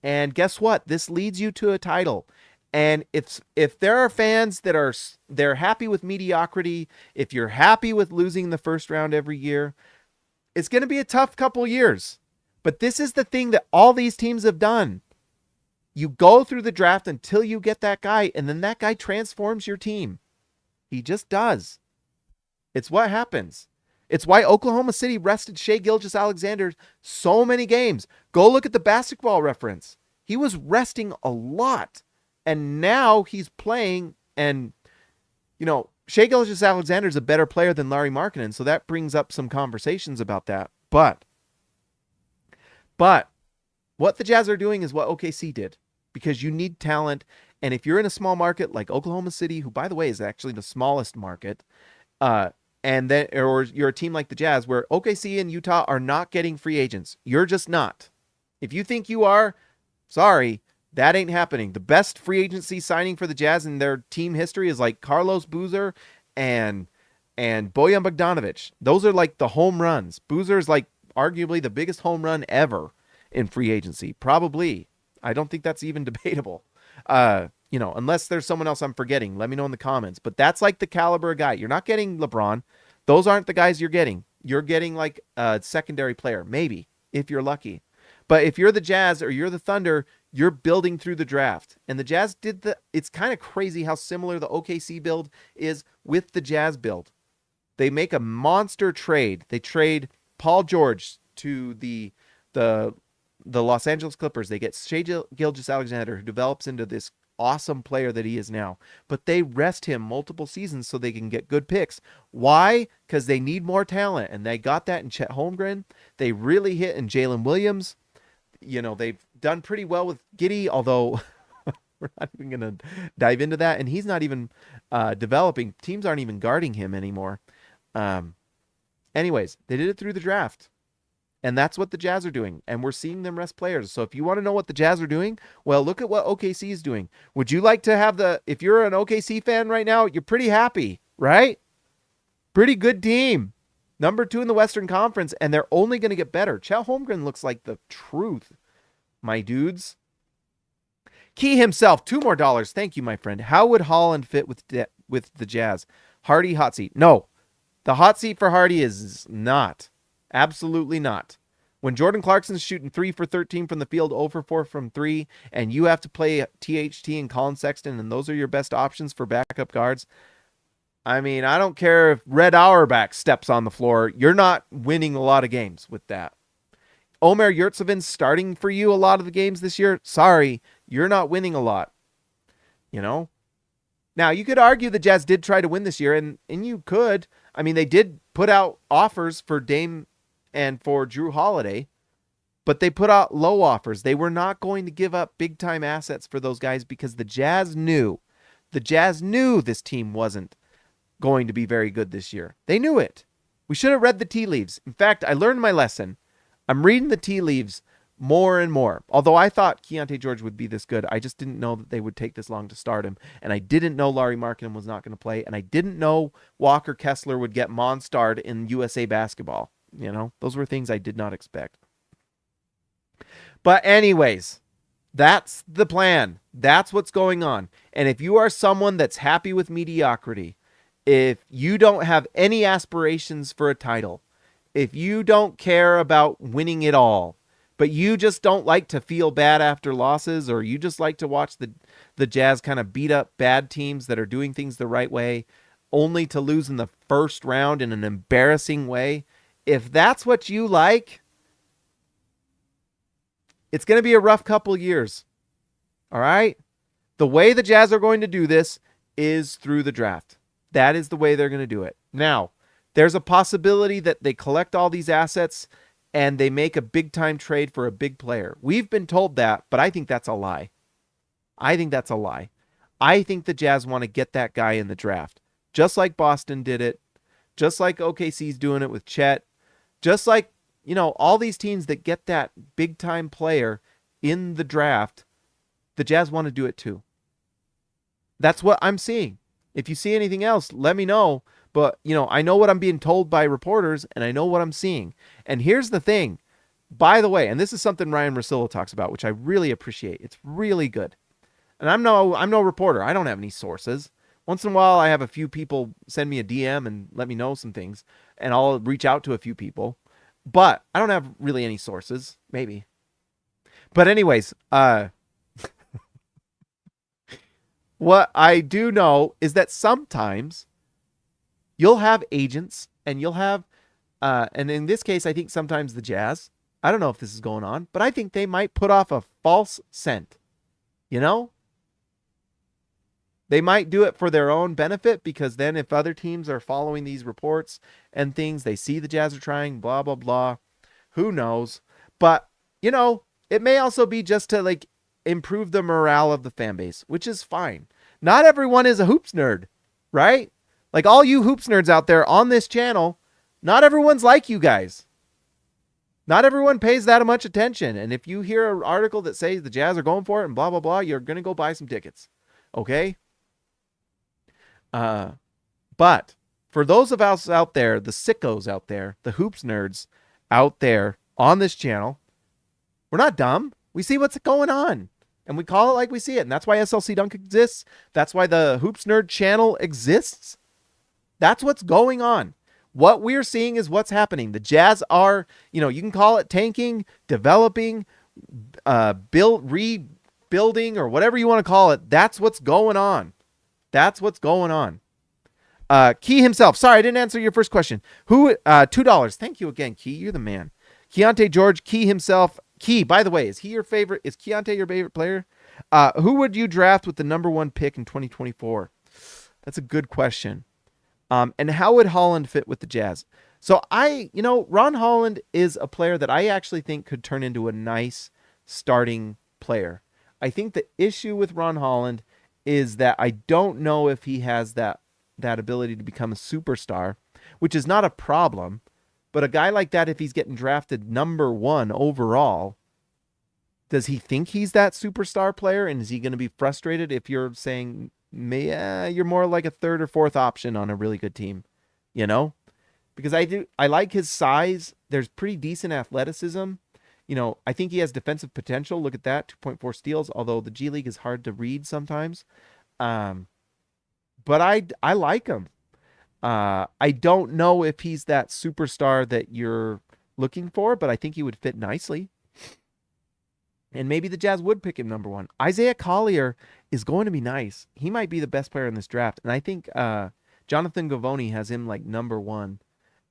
And guess what? This leads you to a title. And if there are fans that they're happy with mediocrity, if you're happy with losing the first round every year, it's going to be a tough couple years. But this is the thing that all these teams have done. You go through the draft until you get that guy, and then that guy transforms your team. He just does. It's what happens. It's why Oklahoma City rested Shai Gilgeous-Alexander so many games. Go look at the basketball reference. He was resting a lot, and now he's playing, and, Shai Gilgeous-Alexander is a better player than Lauri Markkanen, so that brings up some conversations about that. But what the Jazz are doing is what OKC did, because you need talent. And if you're in a small market like Oklahoma City, who, by the way, is actually the smallest market, or you're a team like the Jazz, where OKC and Utah are not getting free agents. You're just not. If you think you are, sorry, that ain't happening. The best free agency signing for the Jazz in their team history is like Carlos Boozer and Bojan Bogdanovic. Those are like the home runs. Boozer is like arguably the biggest home run ever in free agency. Probably. I don't think that's even debatable. Unless there's someone else I'm forgetting, let me know in the comments. But that's like the caliber of guy. You're not getting LeBron. Those aren't the guys you're getting. You're getting like a secondary player, maybe, if you're lucky. But if you're the Jazz or you're the Thunder, You're building through the draft. And the Jazz it's kind of crazy how similar the OKC build is with the Jazz build. They make a monster trade. They trade Paul George to the Los Angeles Clippers. They get Shai Gilgeous-Alexander, who develops into this awesome player that he is now. But they rest him multiple seasons so they can get good picks. Why? Because they need more talent. And they got that in Chet Holmgren. They really hit in Jalen Williams. You know, they've done pretty well with Giddey, although we're not even going to dive into that. And he's not even developing. Teams aren't even guarding him anymore. Anyways, they did it through the draft. And that's what the Jazz are doing. And we're seeing them rest players. So if you want to know what the Jazz are doing, well, look at what OKC is doing. Would you like to have if you're an OKC fan right now, you're pretty happy, right? Pretty good team. Number 2 in the Western Conference, and they're only going to get better. Chet Holmgren looks like the truth, my dudes. Key himself, $2 more. Thank you, my friend. How would Holland fit with the Jazz? Hardy hot seat. No, the hot seat for Hardy is not. Absolutely not. When Jordan Clarkson's shooting 3 for 13 from the field, 0 for 4 from 3, and you have to play THT and Colin Sexton, and those are your best options for backup guards, I mean, I don't care if Red Auerbach steps on the floor. You're not winning a lot of games with that. Omer Yurtseven's starting for you a lot of the games this year. Sorry, you're not winning a lot. You know? Now, you could argue the Jazz did try to win this year, and you could. I mean, they did put out offers for Dame and for Drew Holiday, but they put out low offers. They were not going to give up big-time assets for those guys because the Jazz knew this team wasn't going to be very good this year. They knew it. We should have read the tea leaves. In fact, I learned my lesson. I'm reading the tea leaves more and more. Although I thought Keyonte George would be this good, I just didn't know that they would take this long to start him. And I didn't know Lauri Markkanen was not going to play. And I didn't know Walker Kessler would get Monstarred in USA basketball. You know, those were things I did not expect. But anyways, that's the plan. That's what's going on. And if you are someone that's happy with mediocrity, if you don't have any aspirations for a title, if you don't care about winning it all, but you just don't like to feel bad after losses, or you just like to watch the Jazz kind of beat up bad teams that are doing things the right way, only to lose in the first round in an embarrassing way, if that's what you like, it's going to be a rough couple years. All right? The way the Jazz are going to do this is through the draft. That is the way they're going to do it. Now, there's a possibility that they collect all these assets and they make a big-time trade for a big player. We've been told that, but I think that's a lie. I think that's a lie. I think the Jazz want to get that guy in the draft. Just like Boston did it. Just like OKC's doing it with Chet. Just like, you know, all these teams that get that big-time player in the draft, the Jazz want to do it too. That's what I'm seeing. If you see anything else, let me know. But, you know, I know what I'm being told by reporters, and I know what I'm seeing. And here's the thing. By the way, and this is something Ryan Russillo talks about, which I really appreciate. It's really good. And I'm no reporter. I don't have any sources. Once in a while, I have a few people send me a DM and let me know some things, and I'll reach out to a few people. But I don't have really any sources. Maybe. But anyways, what I do know is that sometimes you'll have agents and you'll have, and in this case, I think sometimes the Jazz, I don't know if this is going on, but I think they might put off a false scent. You know? They might do it for their own benefit, because then if other teams are following these reports and things, they see the Jazz are trying, blah, blah, blah. Who knows? But, you know, it may also be just to like improve the morale of the fan base, which is fine. Not everyone is a hoops nerd, right? Like all you hoops nerds out there on this channel, not everyone's like you guys. Not everyone pays that much attention. And if you hear an article that says the Jazz are going for it and blah, blah, blah, you're going to go buy some tickets. Okay? But for those of us out there, the sickos out there, the hoops nerds out there on this channel, we're not dumb. We see what's going on. And we call it like we see it. And that's why SLC Dunk exists. That's why the Hoops Nerd channel exists. That's what's going on. What we're seeing is what's happening. The Jazz are, you know, you can call it tanking, developing, building or whatever you want to call it. That's what's going on. That's what's going on. Key himself. Sorry, I didn't answer your first question. Who? $2. Thank you again, Key. You're the man. Keyonte George, Key himself. Key, by the way, is he your favorite? Is Keyonte your favorite player? Who would you draft with the number 1 pick in 2024? That's a good question. And how would Holland fit with the Jazz? So Ron Holland is a player that I actually think could turn into a nice starting player. I think the issue with Ron Holland is that I don't know if he has that ability to become a superstar, which is not a problem. But a guy like that, if he's getting drafted number 1 overall, does he think he's that superstar player? And is he going to be frustrated if you're saying, you're more like a 3rd or 4th option on a really good team, Because I like his size. There's pretty decent athleticism. I think he has defensive potential. Look at that, 2.4 steals, although the G League is hard to read sometimes. But I like him. I don't know if he's that superstar that you're looking for, but I think he would fit nicely. And maybe the Jazz would pick him number 1. Isaiah Collier is going to be nice. He might be the best player in this draft. And I think Jonathan Gavoni has him like number 1.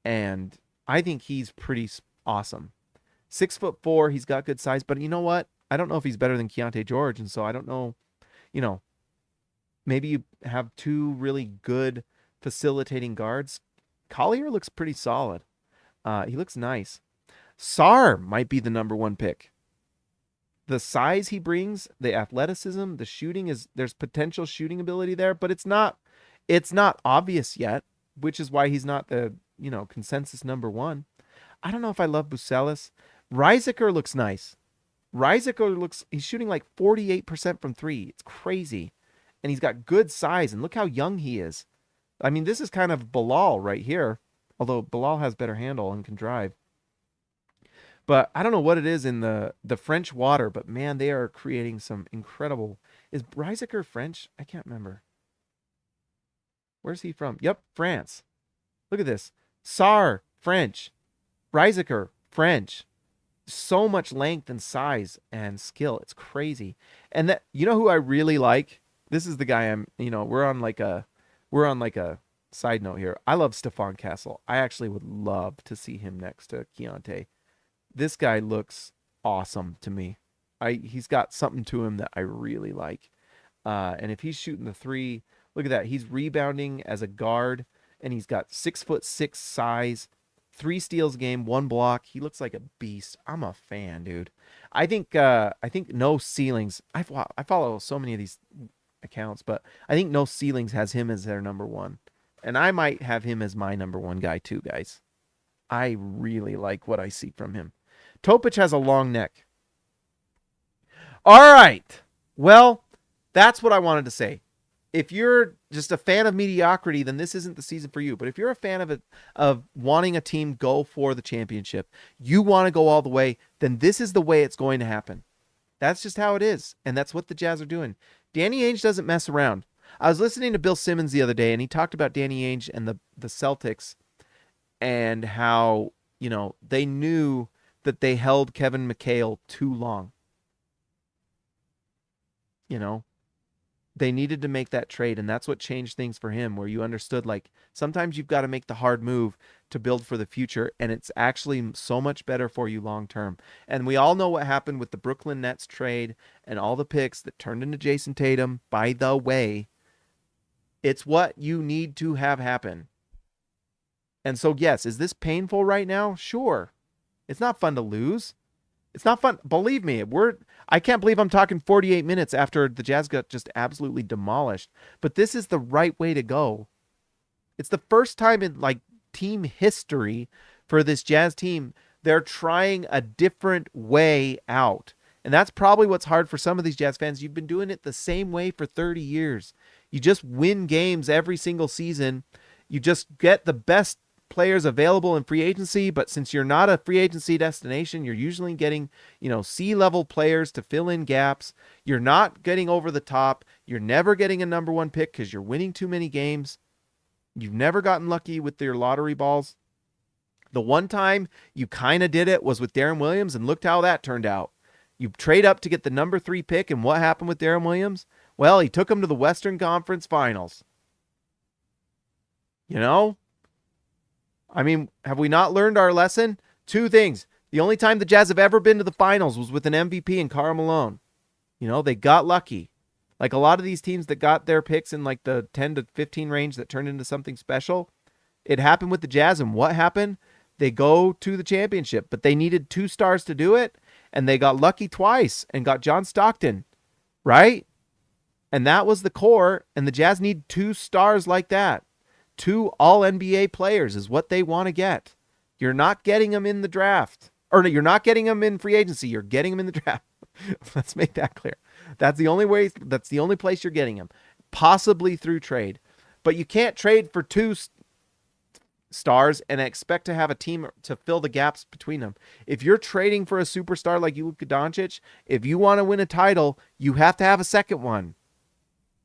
And I think he's pretty awesome. 6'4", he's got good size. But you know what? I don't know if he's better than Keyonte George. And so I don't know, maybe you have 2 really good facilitating guards. Collier looks pretty solid. He looks nice. Sarr might be the number 1 pick. The size he brings, the athleticism, the shooting there's potential shooting ability there, but it's not obvious yet, which is why he's not the, consensus number 1. I don't know if I love Bucelis. Reisiger looks nice. He's shooting like 48% from 3. It's crazy. And he's got good size, and look how young he is. I mean, this is kind of Bilal right here, although Bilal has better handle and can drive. But I don't know what it is in the French water, but man, they are creating some incredible... Is Reisiger French? I can't remember. Where's he from? Yep, France. Look at this. Sarr, French. Reisiger, French. So much length and size and skill. It's crazy. And that, who I really like? This is the guy we're on like a side note here. I love Stephon Castle. I actually would love to see him next to Keyonte. This guy looks awesome to me. He's got something to him that I really like. And if he's shooting the 3, look at that. He's rebounding as a guard, and he's got 6'6" size, 3 steals a game, 1 block. He looks like a beast. I'm a fan, dude. I think No Ceilings. I follow so many of these accounts, but I think No Ceilings has him as their number 1. And I might have him as my number 1 guy too, guys. I really like what I see from him. Topic has a long neck. All right. Well, that's what I wanted to say. If you're just a fan of mediocrity, then this isn't the season for you. But if you're a fan of wanting a team go for the championship, you want to go all the way, then this is the way it's going to happen. That's just how it is. And that's what the Jazz are doing. Danny Ainge doesn't mess around. I was listening to Bill Simmons the other day, and he talked about Danny Ainge and the Celtics and how, they knew that they held Kevin McHale too long. They needed to make that trade, and that's what changed things for him, where you understood, like, sometimes you've got to make the hard move to build for the future, and it's actually so much better for you long term. And we all know what happened with the Brooklyn Nets trade and all the picks that turned into Jason Tatum. By the way, it's what you need to have happen. And so, yes, is this painful right now? Sure. It's not fun to lose. It's not fun. Believe me, I can't believe I'm talking 48 minutes after the Jazz got just absolutely demolished. But this is the right way to go. It's the first time in team history for this Jazz team. They're trying a different way out. And that's probably what's hard for some of these Jazz fans. You've been doing it the same way for 30 years. You just win games every single season. You just get the best players available in free agency, but since you're not a free agency destination, you're usually getting, C-level players to fill in gaps. You're not getting over the top. You're never getting a number 1 pick because you're winning too many games. You've never gotten lucky with your lottery balls. The one time you kind of did it was with Darren Williams, and looked how that turned out. You trade up to get the number 3 pick, and what happened with Darren Williams? Well, he took him to the Western Conference Finals. You know? I mean, have we not learned our lesson? 2 things. The only time the Jazz have ever been to the finals was with an MVP and Karl Malone. You know, they got lucky. Like a lot of these teams that got their picks in like the 10 to 15 range that turned into something special, it happened with the Jazz. And what happened? They go to the championship, but they needed 2 stars to do it. And they got lucky twice and got John Stockton, right? And that was the core. And the Jazz need 2 stars like that. 2 all-NBA players is what they want to get. You're not getting them in the draft. Or no, you're not getting them in free agency. You're getting them in the draft. Let's make that clear. That's the only way. That's the only place you're getting them. Possibly through trade. But you can't trade for 2 stars and expect to have a team to fill the gaps between them. If you're trading for a superstar like Luka Doncic, if you want to win a title, you have to have a second one.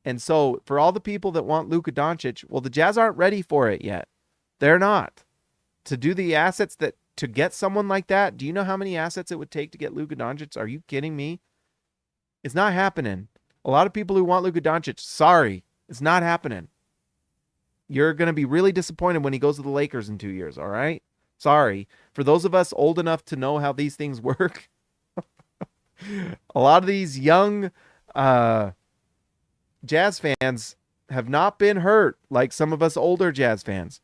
And so for all the people that want Luka Doncic, well, the Jazz aren't ready for it yet. They're not. To do the assets that, to get someone like that, do you know how many assets it would take to get Luka Doncic? Are you kidding me? It's not happening. A lot of people who want Luka Doncic, sorry, it's not happening. You're going to be really disappointed when he goes to the Lakers in 2 years, all right? Sorry. For those of us old enough to know how these things work, a lot of these young Jazz fans have not been hurt like some of us older Jazz fans.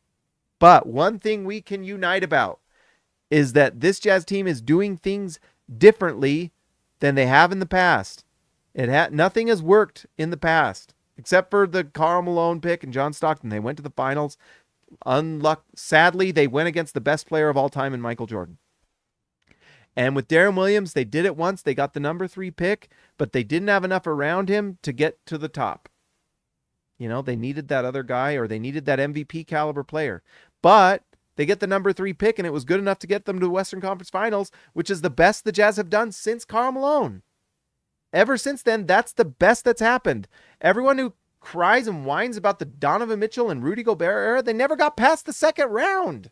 But one thing we can unite about is that this Jazz team is doing things differently than they have in the past. Nothing has worked in the past except for the Karl Malone pick and John Stockton. They went to the finals. Sadly, they went against the best player of all time in Michael Jordan. And with Darren Williams, they did it once. They got the number 3 pick, but they didn't have enough around him to get to the top. You know, they needed that other guy, or they needed that MVP caliber player. But they get the number 3 pick, and it was good enough to get them to the Western Conference Finals, which is the best the Jazz have done since Karl Malone. Ever since then, that's the best that's happened. Everyone who cries and whines about the Donovan Mitchell and Rudy Gobert era, they never got past the second round.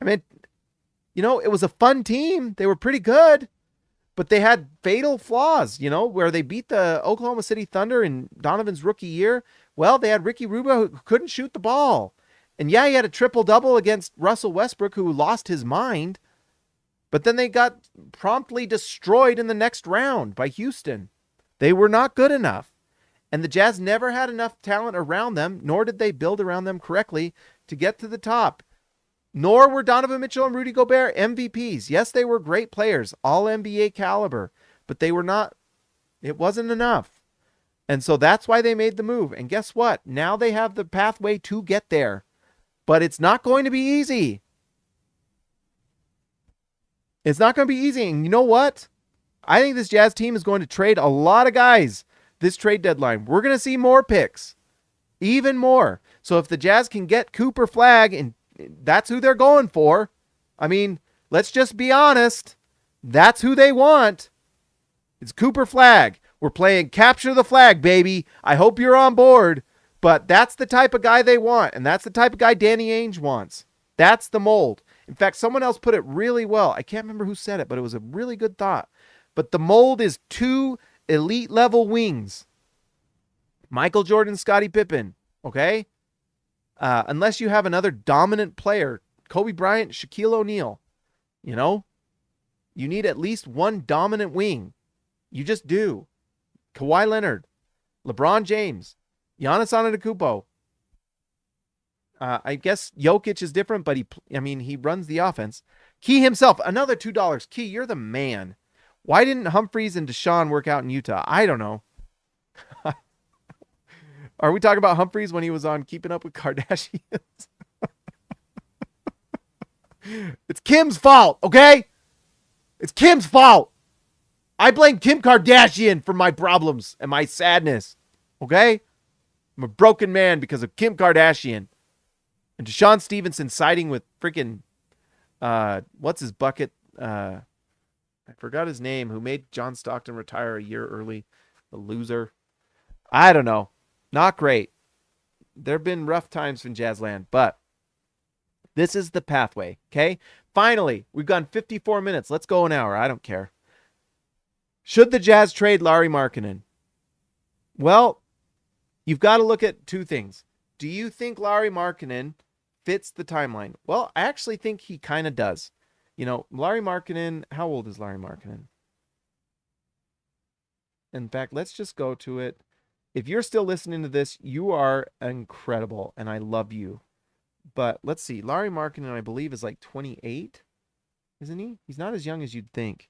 I mean, you know, it was a fun team. They were pretty good, but they had fatal flaws, you know, where they beat the Oklahoma City Thunder in Donovan's rookie year. Well, they had Ricky Rubio who couldn't shoot the ball. And yeah, he had a triple-double against Russell Westbrook, who lost his mind. But then they got promptly destroyed in the next round by Houston. They were not good enough. And the Jazz never had enough talent around them, nor did they build around them correctly to get to the top. Nor were Donovan Mitchell and Rudy Gobert MVPs. Yes, they were great players, all NBA caliber, but they were not, it wasn't enough. And so that's why they made the move. And guess what? Now they have the pathway to get there, but it's not going to be easy. It's not going to be easy. And you know what? I think this Jazz team is going to trade a lot of guys this trade deadline. We're going to see more picks, even more. So if the Jazz can get Cooper Flagg, and that's who they're going for. I mean, let's just be honest. That's who they want. It's Cooper Flagg. We're playing capture the flag, baby. I hope you're on board. But that's the type of guy they want. And that's the type of guy Danny Ainge wants. That's the mold. In fact, someone else put it really well. I can't remember who said it, but it was a really good thought. But the mold is 2 elite level wings. Michael Jordan, Scottie Pippen. Okay? Unless you have another dominant player, Kobe Bryant, Shaquille O'Neal, you know, you need at least one dominant wing. You just do. Kawhi Leonard, LeBron James, Giannis Antetokounmpo. I guess Jokic is different, but he runs the offense. Key himself, another $2. Key, you're the man. Why didn't Humphreys and Deshaun work out in Utah? I don't know. Are we talking about Humphreys when he was on Keeping Up with Kardashians? It's Kim's fault, okay? It's Kim's fault. I blame Kim Kardashian for my problems and my sadness, okay? I'm a broken man because of Kim Kardashian. And Deshaun Stevenson siding with freaking, what's his bucket? I forgot his name, who made John Stockton retire a year early. The loser. I don't know. Not great. There have been rough times in Jazzland, but This is the pathway, okay? Finally, we've gone 54 minutes. Let's go an hour. I don't care. Should the Jazz trade Lauri Markkanen? Well, you've got to look at two things. Do you think Lauri Markkanen fits the timeline? Well, I actually think he kind of does. You know, Lauri Markkanen, how old is Lauri Markkanen? In fact, let's just go to it. If you're still listening to this, you are incredible, and I love you. But let's see. Lauri Markkanen, I believe, is like 28, isn't he? He's not as young as you'd think.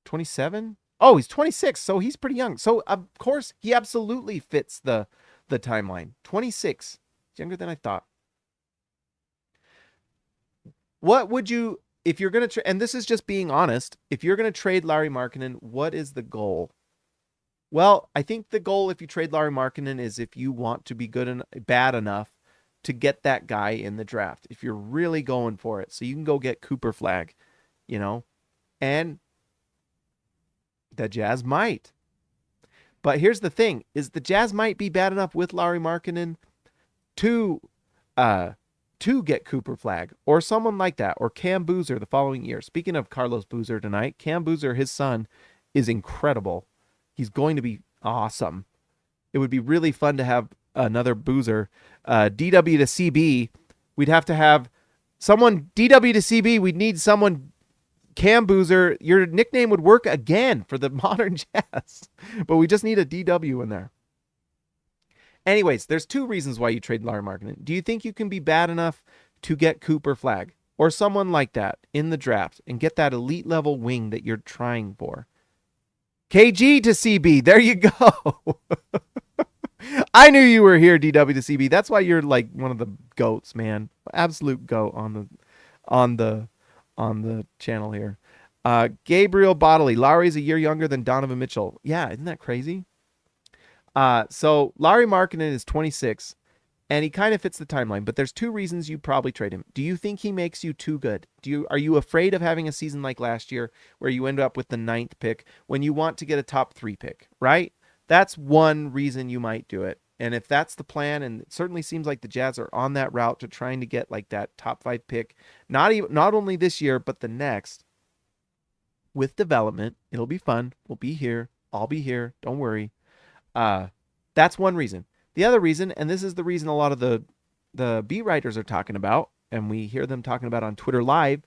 27? Oh, he's 26, so he's pretty young. So, of course, he absolutely fits the timeline. 26. He's younger than I thought. What would you, if you're going to, and this is just being honest, if you're going to trade Lauri Markkanen, what is the goal? Well, I think the goal if you trade Lauri Markkanen is if you want to be good and bad enough to get that guy in the draft. If you're really going for it. So you can go get Cooper Flag, you know, and the Jazz might. But here's the thing, is the Jazz might be bad enough with Lauri Markkanen to get Cooper Flag or someone like that, or Cam Boozer the following year. Speaking of Carlos Boozer tonight, Cam Boozer, his son, is incredible. He's going to be awesome. It would be really fun to have another Boozer. DW to CB, we'd have to have someone, DW to CB, we'd need someone, Cam Boozer, your nickname would work again for the modern Jazz, but we just need a DW in there. Anyways, there's two reasons why you trade Lauri Markkanen. Do you think you can be bad enough to get Cooper Flag or someone like that in the draft and get that elite level wing that you're trying for? KG to CB, there you go. I knew you were here, DW to CB. That's why you're like one of the goats, man. Absolute goat on the channel here. Gabriel Bodley, Lauri's a year younger than Donovan Mitchell. Yeah, isn't that crazy? So Lauri Markkanen is 26, and he kind of fits the timeline, but there's two reasons you probably trade him. Do you think he makes you too good? Are you afraid of having a season like last year where you end up with the 9th pick when you want to get a top 3 pick, right? That's one reason you might do it. And if that's the plan, and it certainly seems like the Jazz are on that route to trying to get like that top 5 pick, not only this year, but the next, with development, it'll be fun. We'll be here. I'll be here. Don't worry. That's one reason. The other reason, and this is the reason a lot of the beat writers are talking about, and we hear them talking about on Twitter Live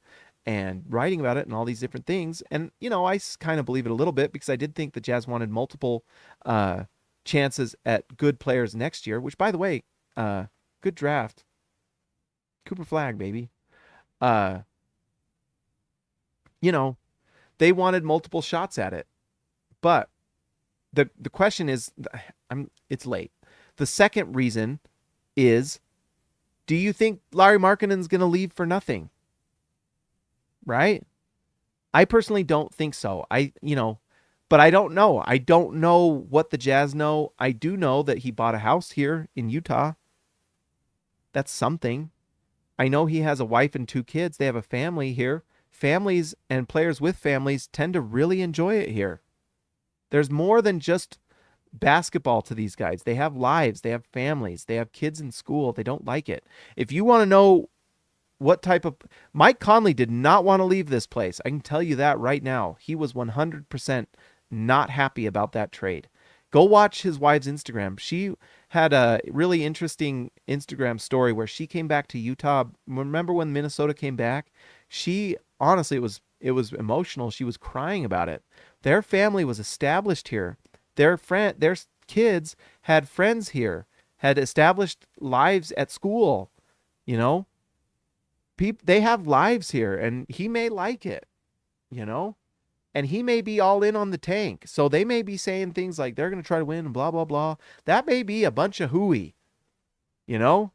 and writing about it and all these different things. And, you know, I kind of believe it a little bit because I did think the Jazz wanted multiple chances at good players next year, which, by the way, good draft. Cooper Flag, baby. You know, they wanted multiple shots at it. But the question is, it's late. The second reason is, do you think Lauri Markkanen's going to leave for nothing? Right? I personally don't think so. But I don't know. I don't know what the Jazz know. I do know that he bought a house here in Utah. That's something. I know he has a wife and 2 kids. They have a family here. Families and players with families tend to really enjoy it here. There's more than just basketball to these guys. They have lives. They have families. They have kids in school. They don't like it. If you want to know what type of... Mike Conley did not want to leave this place. I can tell you that right now. He was 100% not happy about that trade. Go watch his wife's Instagram. She had a really interesting Instagram story where she came back to Utah. Remember when Minnesota came back? She, honestly, it was emotional. She was crying about it. Their family was established here. Their kids had friends here, had established lives at school. You know, they have lives here, and he may like it, you know, and he may be all in on the tank. So they may be saying things like they're going to try to win and blah, blah, blah. That may be a bunch of hooey, you know.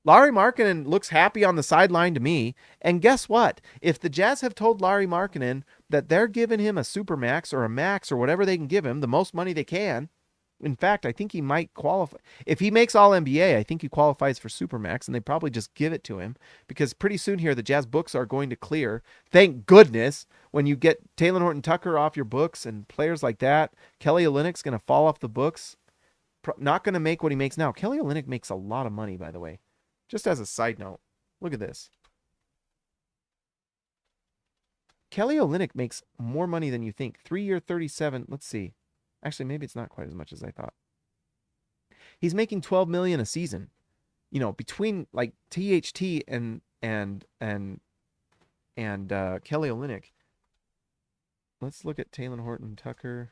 Lauri Markkanen looks happy on the sideline to me. And guess what? If the Jazz have told Lauri Markkanen that they're giving him a supermax or a max or whatever they can give him, the most money they can. In fact, I think he might qualify. If he makes all NBA, I think he qualifies for supermax, and they probably just give it to him because pretty soon here the Jazz books are going to clear. Thank goodness. When you get Taylor Horton-Tucker off your books and players like that, Kelly Olynyk's going to fall off the books. Not going to make what he makes now. Kelly Olynyk makes a lot of money, by the way. Just as a side note. Look at this. Kelly Olynyk makes more money than you think. 3-year, 37. Let's see. Actually, maybe it's not quite as much as I thought. He's making $12 million a season. You know, between like THT and Kelly Olynyk. Let's look at Taylor Horton Tucker.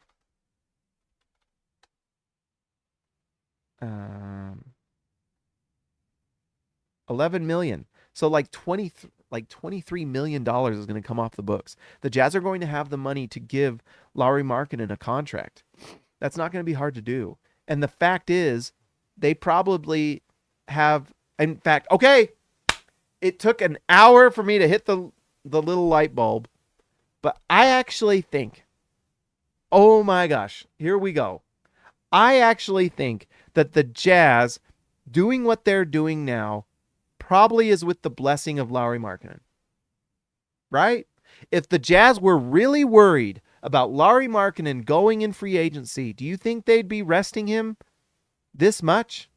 11 million. So like $23 million is going to come off the books. The Jazz are going to have the money to give Lauri Markkanen a contract. That's not going to be hard to do. And the fact is, they probably have, in fact, okay, it took an hour for me to hit the little light bulb, but I actually think, oh my gosh, here we go. I actually think that the Jazz doing what they're doing now probably is with the blessing of Lauri Markkanen. Right? If the Jazz were really worried about Lauri Markkanen going in free agency, do you think they'd be resting him this much?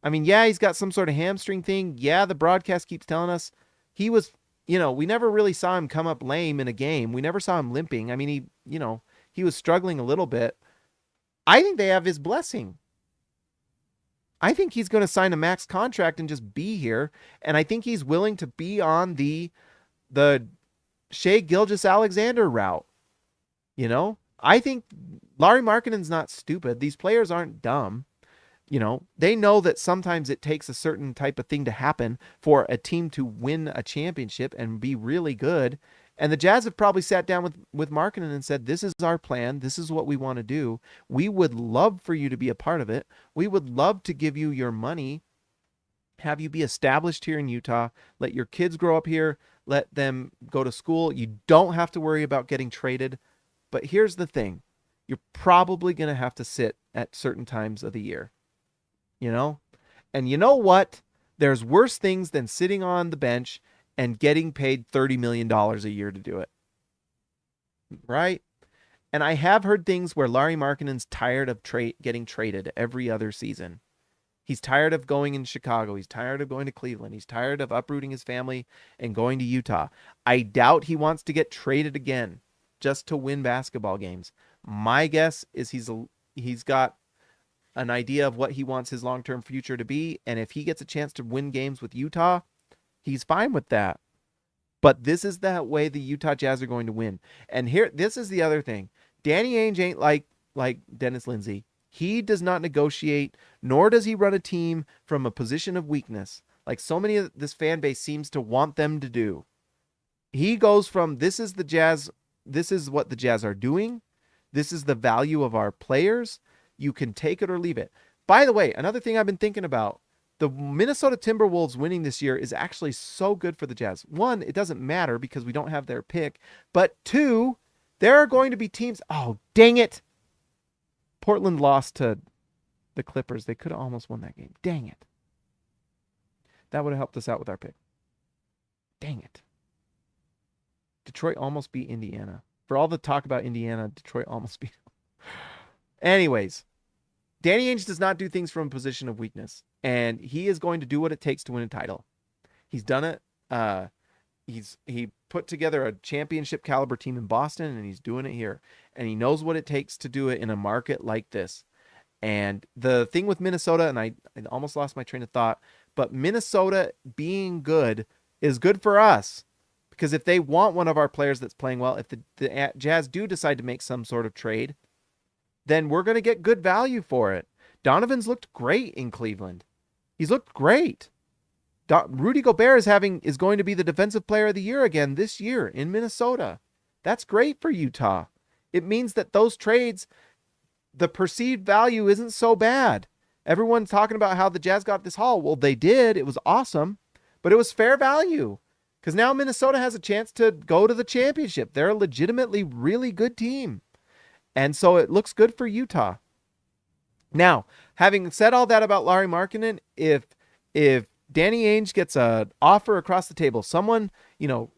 I mean, yeah, he's got some sort of hamstring thing. Yeah, the broadcast keeps telling us he was, we never really saw him come up lame in a game. We never saw him limping. I mean, he was struggling a little bit. I think they have his blessing. I think he's going to sign a max contract and just be here. And I think he's willing to be on the Shai Gilgeous-Alexander route. I think Lauri Markkanen's not stupid. These players aren't dumb. They know that sometimes it takes a certain type of thing to happen for a team to win a championship and be really good. And the Jazz have probably sat down with Markkanen and said, this is our plan. This is what we want to do. We would love for you to be a part of it. We would love to give you your money, have you be established here in Utah, let your kids grow up here, let them go to school. You don't have to worry about getting traded. But here's the thing. You're probably going to have to sit at certain times of the year. And you know what? There's worse things than sitting on the bench and getting paid $30 million a year to do it. Right? And I have heard things where Lauri Markkanen's tired of getting traded every other season. He's tired of going in Chicago. He's tired of going to Cleveland. He's tired of uprooting his family and going to Utah. I doubt he wants to get traded again just to win basketball games. My guess is he's got an idea of what he wants his long-term future to be, and if he gets a chance to win games with Utah, he's fine with that. But this is the way the Utah Jazz are going to win. And this is the other thing. Danny Ainge ain't like Dennis Lindsey. He does not negotiate, nor does he run a team from a position of weakness, like so many of this fan base seems to want them to do. He goes from, this is the Jazz, this is what the Jazz are doing, this is the value of our players, you can take it or leave it. By the way, another thing I've been thinking about, the Minnesota Timberwolves winning this year is actually so good for the Jazz. One, it doesn't matter because we don't have their pick. But two, there are going to be teams. Oh, dang it. Portland lost to the Clippers. They could have almost won that game. Dang it. That would have helped us out with our pick. Dang it. Detroit almost beat Indiana. For all the talk about Indiana, Detroit almost beat them. Anyways, Danny Ainge does not do things from a position of weakness, and he is going to do what it takes to win a title. He's done it. He put together a championship caliber team in Boston, and he's doing it here. And he knows what it takes to do it in a market like this. And the thing with Minnesota, and I almost lost my train of thought, but Minnesota being good is good for us. Because if they want one of our players that's playing well, if the Jazz do decide to make some sort of trade, then we're going to get good value for it. Donovan's looked great in Cleveland. He's looked great. Rudy Gobert is going to be the defensive player of the year again this year in Minnesota. That's great for Utah. It means that those trades, the perceived value isn't so bad. Everyone's talking about how the Jazz got this haul. Well, they did. It was awesome, but it was fair value because now Minnesota has a chance to go to the championship. They're a legitimately really good team. And so it looks good for Utah. Now, having said all that about Lauri Markkanen, if Danny Ainge gets an offer across the table, someone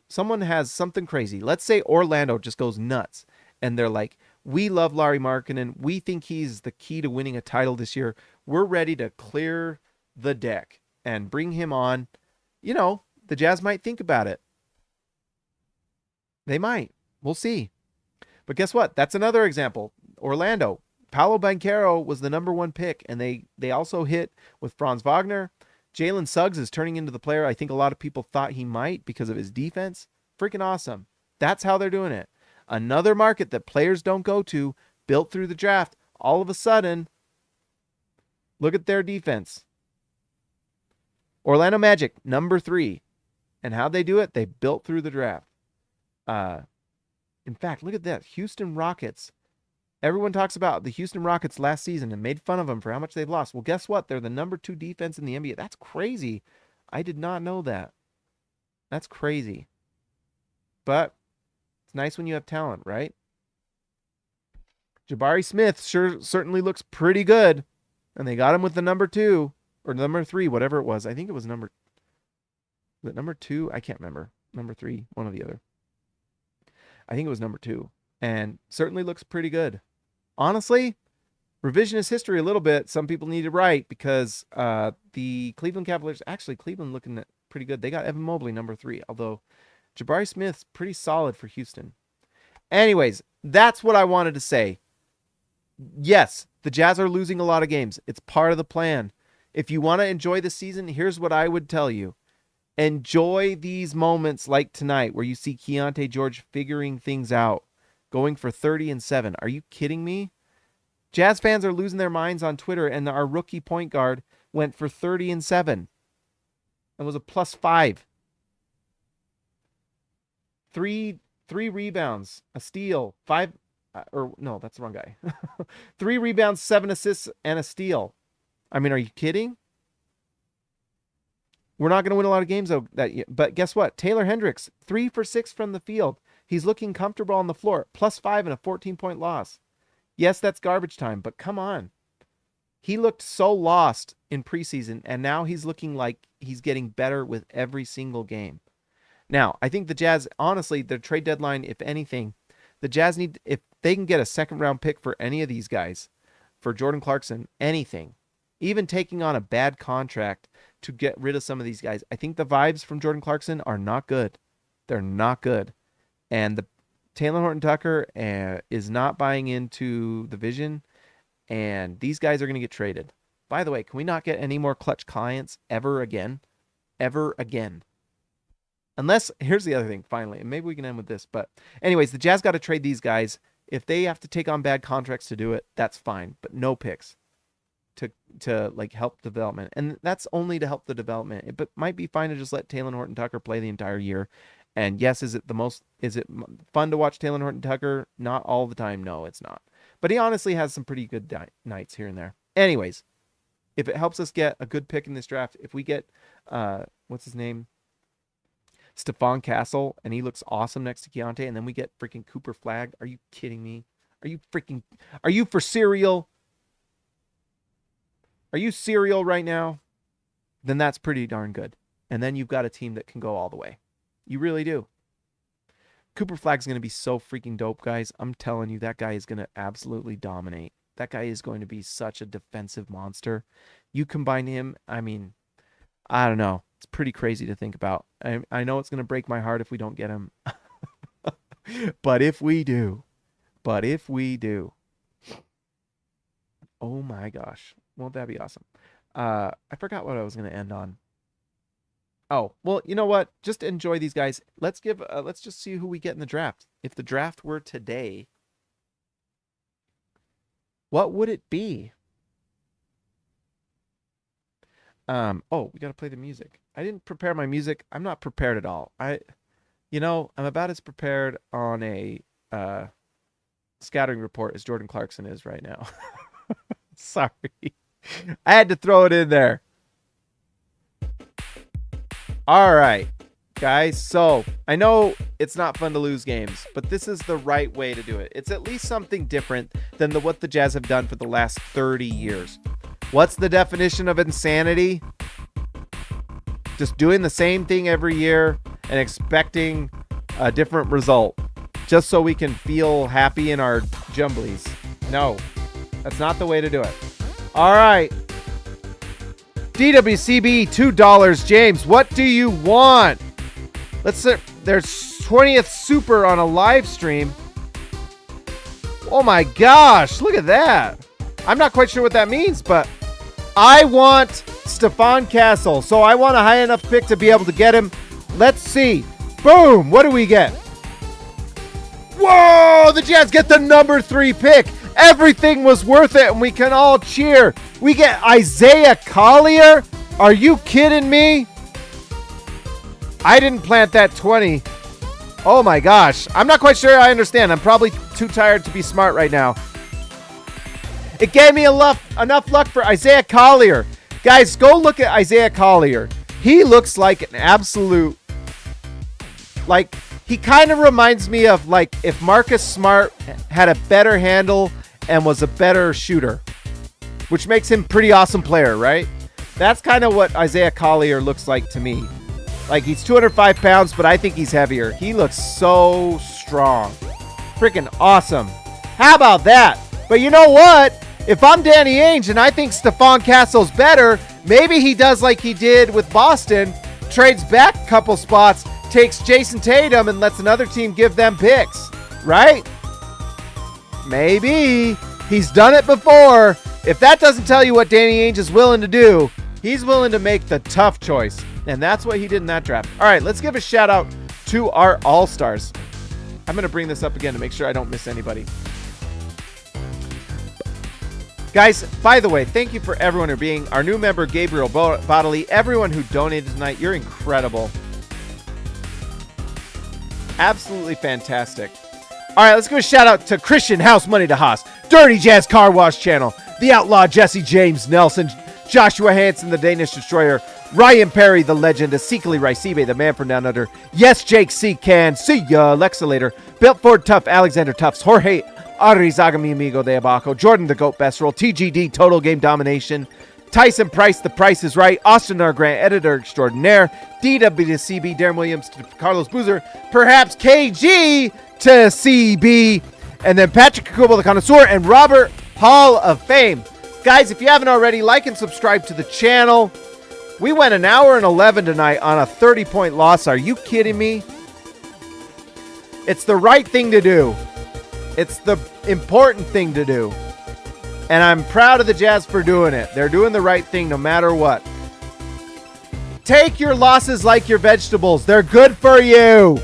has something crazy. Let's say Orlando just goes nuts and they're like, we love Lauri Markkanen. We think he's the key to winning a title this year. We're ready to clear the deck and bring him on. the Jazz might think about it. They might. We'll see. But guess what? That's another example. Orlando. Paolo Banchero was the number 1 pick, and they also hit with Franz Wagner. Jalen Suggs is turning into the player I think a lot of people thought he might because of his defense. Freaking awesome. That's how they're doing it. Another market that players don't go to, built through the draft. All of a sudden, look at their defense. Orlando Magic, number 3. And how'd they do it? They built through the draft. In fact, look at that. Houston Rockets. Everyone talks about the Houston Rockets last season and made fun of them for how much they've lost. Well, guess what? They're the number 2 defense in the NBA. That's crazy. I did not know that. That's crazy. But it's nice when you have talent, right? Jabari Smith certainly looks pretty good. And they got him with the number 2 or number 3, whatever it was. I think it was number 2? I can't remember. Number 3, one or the other. I think it was number 2. And certainly looks pretty good. Honestly, revisionist history a little bit. Some people need to write because the Cleveland Cavaliers, actually Cleveland looking at pretty good. They got Evan Mobley, number 3. Although Jabari Smith's pretty solid for Houston. Anyways, that's what I wanted to say. Yes, the Jazz are losing a lot of games. It's part of the plan. If you want to enjoy the season, here's what I would tell you. Enjoy these moments like tonight where you see Keyonte George figuring things out, going for 30-7. Are you kidding me? Jazz fans are losing their minds on Twitter, and our rookie point guard went for 30-7 and was a +5. 3 rebounds, a steal, 5 no, that's the wrong guy. 3 rebounds, 7 assists, and a steal. I mean, are you kidding? We're not going to win a lot of games, though. But guess what? Taylor Hendricks, 3 for 6 from the field. He's looking comfortable on the floor. +5 and a 14-point loss. Yes, that's garbage time, but come on. He looked so lost in preseason, and now he's looking like he's getting better with every single game. Now, I think the Jazz, honestly, their trade deadline, if anything, the Jazz need, if they can get a second-round pick for any of these guys, for Jordan Clarkson, anything, even taking on a bad contract to get rid of some of these guys. I think the vibes from Jordan Clarkson are not good. They're not good. And the Taylor Horton-Tucker is not buying into the vision, and these guys are going to get traded. By the way, can we not get any more clutch clients ever again? Ever again. Unless, here's the other thing, finally, and maybe we can end with this, but anyways, the Jazz got to trade these guys. If they have to take on bad contracts to do it, that's fine, but no picks to like help development. And that's only to help the development. It might be fine to just let Taylor Horton-Tucker play the entire year. And yes, is it fun to watch Taylor Horton-Tucker? Not all the time. No, it's not. But he honestly has some pretty good nights here and there. Anyways, if it helps us get a good pick in this draft, if we get, what's his name? Stephon Castle, and he looks awesome next to Keyonte, and then we get freaking Cooper Flagg. Are you kidding me? Are you for cereal? Are you cereal right now? Then that's pretty darn good. And then you've got a team that can go all the way. You really do. Cooper Flagg's going to be so freaking dope, guys. I'm telling you, that guy is going to absolutely dominate. That guy is going to be such a defensive monster. You combine him, I mean, I don't know. It's pretty crazy to think about. I know it's going to break my heart if we don't get him. But if we do. Oh my gosh. Won't that be awesome? I forgot what I was going to end on. Oh, well, you know what? Just enjoy these guys. Let's just see who we get in the draft. If the draft were today, what would it be? Oh, we got to play the music. I didn't prepare my music. I'm not prepared at all. I'm about as prepared on a scattering report as Jordan Clarkson is right now. Sorry. I had to throw it in there. All right, guys. So I know it's not fun to lose games, but this is the right way to do it. It's at least something different than what the Jazz have done for the last 30 years. What's the definition of insanity? Just doing the same thing every year and expecting a different result just so we can feel happy in our jumblies. No, that's not the way to do it. All right. DWCB, $2. James, what do you want? Let's see. There's 20th Super on a live stream. Oh my gosh, look at that. I'm not quite sure what that means, but I want Stephon Castle. So I want a high enough pick to be able to get him. Let's see. Boom. What do we get? Whoa, the Jazz get the number 3 pick. Everything was worth it, and we can all cheer. We get Isaiah Collier. Are you kidding me? I didn't plant that 20. Oh my gosh. I'm not quite sure I understand. I'm probably too tired to be smart right now. It gave me enough luck for Isaiah Collier. Guys, go look at Isaiah Collier. He looks like an absolute... Like, he kind of reminds me of, like, if Marcus Smart had a better handle and was a better shooter, which makes him a pretty awesome player, right? That's kind of what Isaiah Collier looks like to me. Like, he's 205 pounds, but I think he's heavier. He looks so strong. Freaking awesome. How about that? But you know what? If I'm Danny Ainge and I think Stephon Castle's better, maybe he does like he did with Boston, trades back a couple spots, takes Jason Tatum, and lets another team give them picks, right? Maybe. He's done it before. If that doesn't tell you what Danny Ainge is willing to do, he's willing to make the tough choice. And that's what he did in that draft. All right, let's give a shout out to our All-Stars. I'm going to bring this up again to make sure I don't miss anybody. Guys, by the way, thank you for everyone who being our new member, Gabriel Bodley, everyone who donated tonight. You're incredible. Absolutely fantastic. All right, let's give a shout out to Christian House Money to Haas, Dirty Jazz Car Wash Channel, The Outlaw Jesse James Nelson, Joshua Hansen, the Danish Destroyer, Ryan Perry, the legend, Asikali Raisibe, the man from down under, Yes Jake C. Can, see ya, Alexa later, Built Ford Tough, Alexander Tufts, Jorge Arizaga, mi amigo de Abaco, Jordan the Goat Best Roll, TGD Total Game Domination, Tyson Price, The Price is Right, Austin R. Grant, Editor Extraordinaire, DWCB, Darren Williams, Carlos Boozer, perhaps KG to CB, and then Patrick Kukubo, the Connoisseur, and Robert Hall of Fame. Guys, if you haven't already, like and subscribe to the channel. We went an hour and 11 tonight on a 30-point loss. Are you kidding me? It's the right thing to do. It's the important thing to do. And I'm proud of the Jazz for doing it. They're doing the right thing no matter what. Take your losses like your vegetables. They're good for you.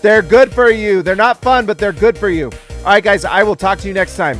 They're good for you. They're not fun, but they're good for you. All right, guys, I will talk to you next time.